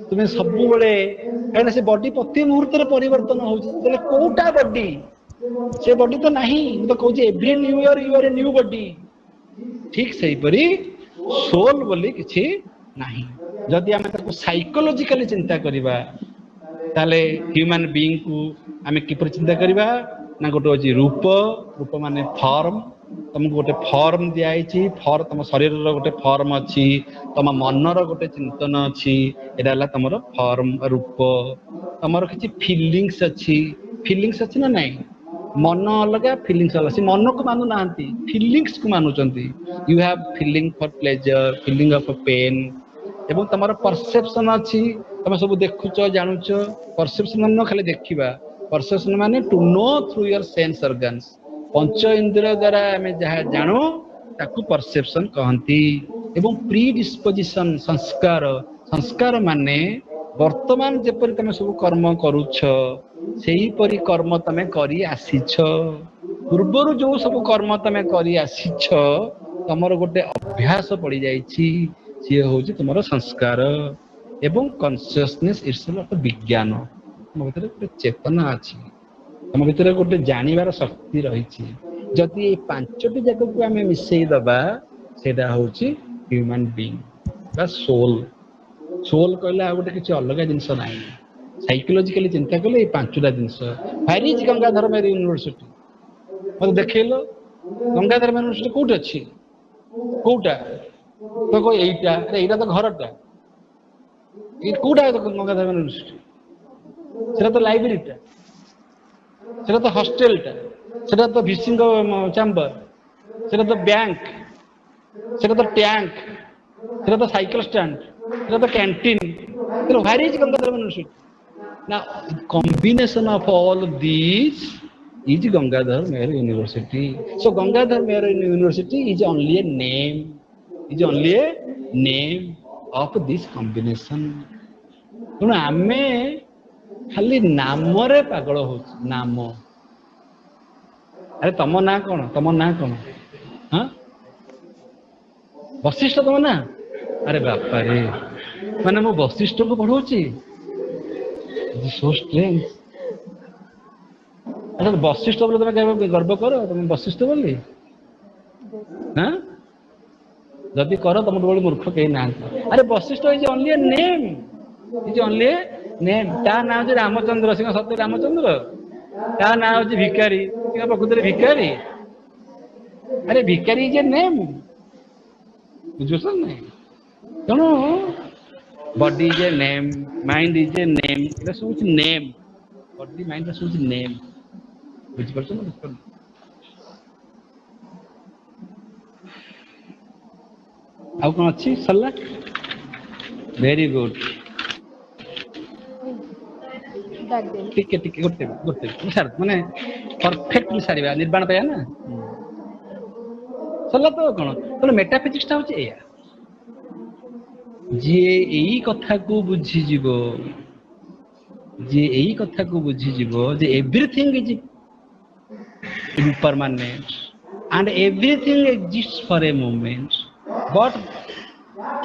तुमे सब बेले कहना से बॉडी प्रति मुहूर्त रे परिवर्तन होउछ तले कोटा बॉडी से बॉडी तो नाही मैं तो कहूँ every new year you are a new body ठीक सही परी सोल बोली किछि नाही जदि आमे ताको साइकोलॉजिकली चिंता करिबा ताले ह्यूमन बीइंग को आमे किपर चिंता करिबा ना गोटे होची रूप माने फॉर्म तुमको गोटे फॉर्म दिया फॉर्म तुम शरीर गोटे फॉर्म अच्छी तुम मनर गोटे चिंतन अच्छी एटा तुम फॉर्म रूप तुम किसी फीलिंग्स अच्छी ना नहीं मन अलग फीलिंग्स अलग से मन को मानु ना फीलिंग्स को मानुंट you have feeling for pleasure feeling of pain एवं तुम परसेप्शन अच्छी तुम सब देखुच जानूच परसेप्शन न खाली देखा परसेप्शन माने to know through your sense organs पंच इंद्रिय द्वारा आम जहाँ जानू ताकू परसेप्शन कहती एवं प्री डिस्पोजिशन संस्कार माने वर्तमान जेपरि तुम सब कर्म करुछ सेही परी कर्म तमे करी आसीछ पूर्वर जो सब कर्म तमे करी आसीछ तमर गोटे अभ्यास पड़ी जाइछि सी होछि तुमर संस्कार एवं कॉन्शियसनेस इट्सेल्फ विज्ञान तुम भीतर गोटे चेतना अछि तुम भीतर गोटे जानिबार शक्ति रही जदि ये पांचटी जाक को आम मिसई दबा सेटा होछि ह्यूमन बीइंग बा सोल कहले आ गोटे किछि अलग जिंस नाही साइकोलॉजिकली चिंता कले ये पांचटा जिंस हारिज गंगाधर मेरी यूनिवर्सिटी मत देखैलो गंगाधर मेरी यूनिवर्सिटी कोठी अछि कोटा तो को एटा अरे एटा तो घरटा ये कोटा तो गंगाधर मेरी यूनिवर्सिटी सेटा तो लाइब्रेरीटा सेटा तो हॉस्टेलटा सेटा तो भिसिंग चैम्बर सेटा तो बैंक सेटा तो टैंक सेटा तो साइकिल स्टैंड सेटा तो कैंटीन तो where is Gangadhar university now combination of all these is Gangadhar Mehar University so Gangadhar Mehar University is only a name of this combination तो आमे खाली नाम रे पागल हो नाम अरे तम ना कौन हाँ वशिष्ठ तम ना अरे बापा रे माने मो वशिष्ठ को पढ़ौची सो स्ट्रेंज अच्छा वशिष्ठ बोले तुम गर्व करो तुम वशिष्ठ बोली हाँ जदि कर तुम बोली मूर्ख कहीं ना अरे Vashishtha is only a name ता ना हो रामचंद्र सिंह सत्य रामचंद्र ता ना हो भिकारी सिंह प्रकृति भिकारी अरे भिकारी इज ए नेम बुझुछ नहीं तेणु body is a name, mind is a name, এটা ସବୁ ହଉଛି name, body mind ଟା ସବୁ ହଉଛି name, ବୁଝିପାରୁଛ ନା ବୁଝିପାରୁନ? ଆଉ କଣ ଅଛି ସରିଲା? Very good. ଟିକେ ଟିକେ ଗୋଟେ ସାର୍ ମାନେ ପରଫେକ୍ଟଲି ସାରିବା ନିର୍ବାଣ ପାଇବା ନା ସରିଲା ତ କଣ ତେଣୁ ମେଟାଫିଜିକ୍ସ ଟା ହଉଛି ଏଇଆ ଯିଏ ଏଇ କଥାକୁ ବୁଝିଯିବ ଯେ everything is impermanent and everything exists for a moment, but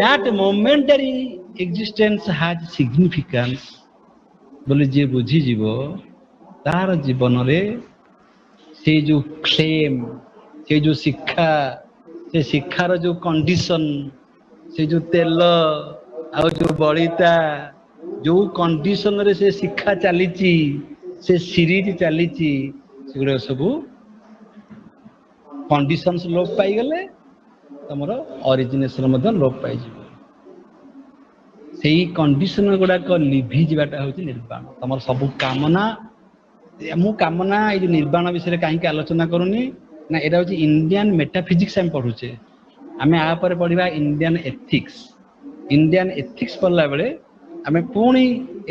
that momentary existence has significance ବୋଲି ଯିଏ ବୁଝିଯିବ ତାର ଜୀବନରେ ସେ ଯୋଉ ଫ୍ଲେମ୍, ସେ ଯୋଉ ଶିକ୍ଷା, ସେ ଶିକ୍ଷାର ଯୋଉ କଣ୍ଡିସନ, ସେ ଯୋଉ ତେଲ ଆଉ ଯୋଉ ବଳିତା, ଯୋଉ କଣ୍ଡିସନରେ ସେ ଶିକ୍ଷା ଚାଲିଛି, ସେ ସିରିଜ ଚାଲିଛି, ସେଗୁଡା ସବୁ କଣ୍ଡିସନ୍ସ ଲୋପ ପାଇଗଲେ ତମର ଅରିଜିନେସନ ମଧ୍ୟ ଲୋପ ପାଇଯିବ। ସେଇ କଣ୍ଡିସନ ଗୁଡାକ ଲିଭିଯିବାଟା ହଉଛି ନିର୍ବାଣ। ତମର ସବୁ କାମନା, ମୁଁ କାମନା ଏଇ ଯୋଉ ନିର୍ବାଣ ବିଷୟରେ କାହିଁକି ଆଲୋଚନା କରୁନି ନା ଏଇଟା ହଉଛି ଇଣ୍ଡିଆନ ମେଟାଫିଜିକ୍ସ ଆମେ ପଢୁଛେ, ଆମେ ଆ ପରେ ପଢିବା ଇଣ୍ଡିଆନ ଏଥିକ୍ସ। ଇଣ୍ଡିଆନ ଏଥିକ୍ସ ପଢିଲା ବେଳେ ଆମେ ପୁଣି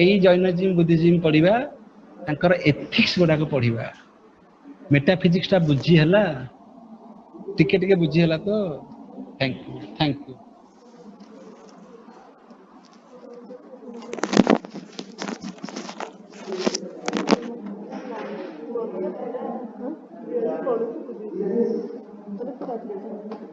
ଏଇ ଜୈନଜିମ୍ ବୁଦ୍ଧିଜିମ୍ ପଢିବା, ତାଙ୍କର ଏଥିକ୍ସ ଗୁଡାକ ପଢିବା। ମେଟାଫିଜିକ୍ସ ଟା ବୁଝି ହେଲା, ଟିକେ ଟିକେ ବୁଝି ହେଲା ତ? Thank you, thank you. ପଢୁଛୁ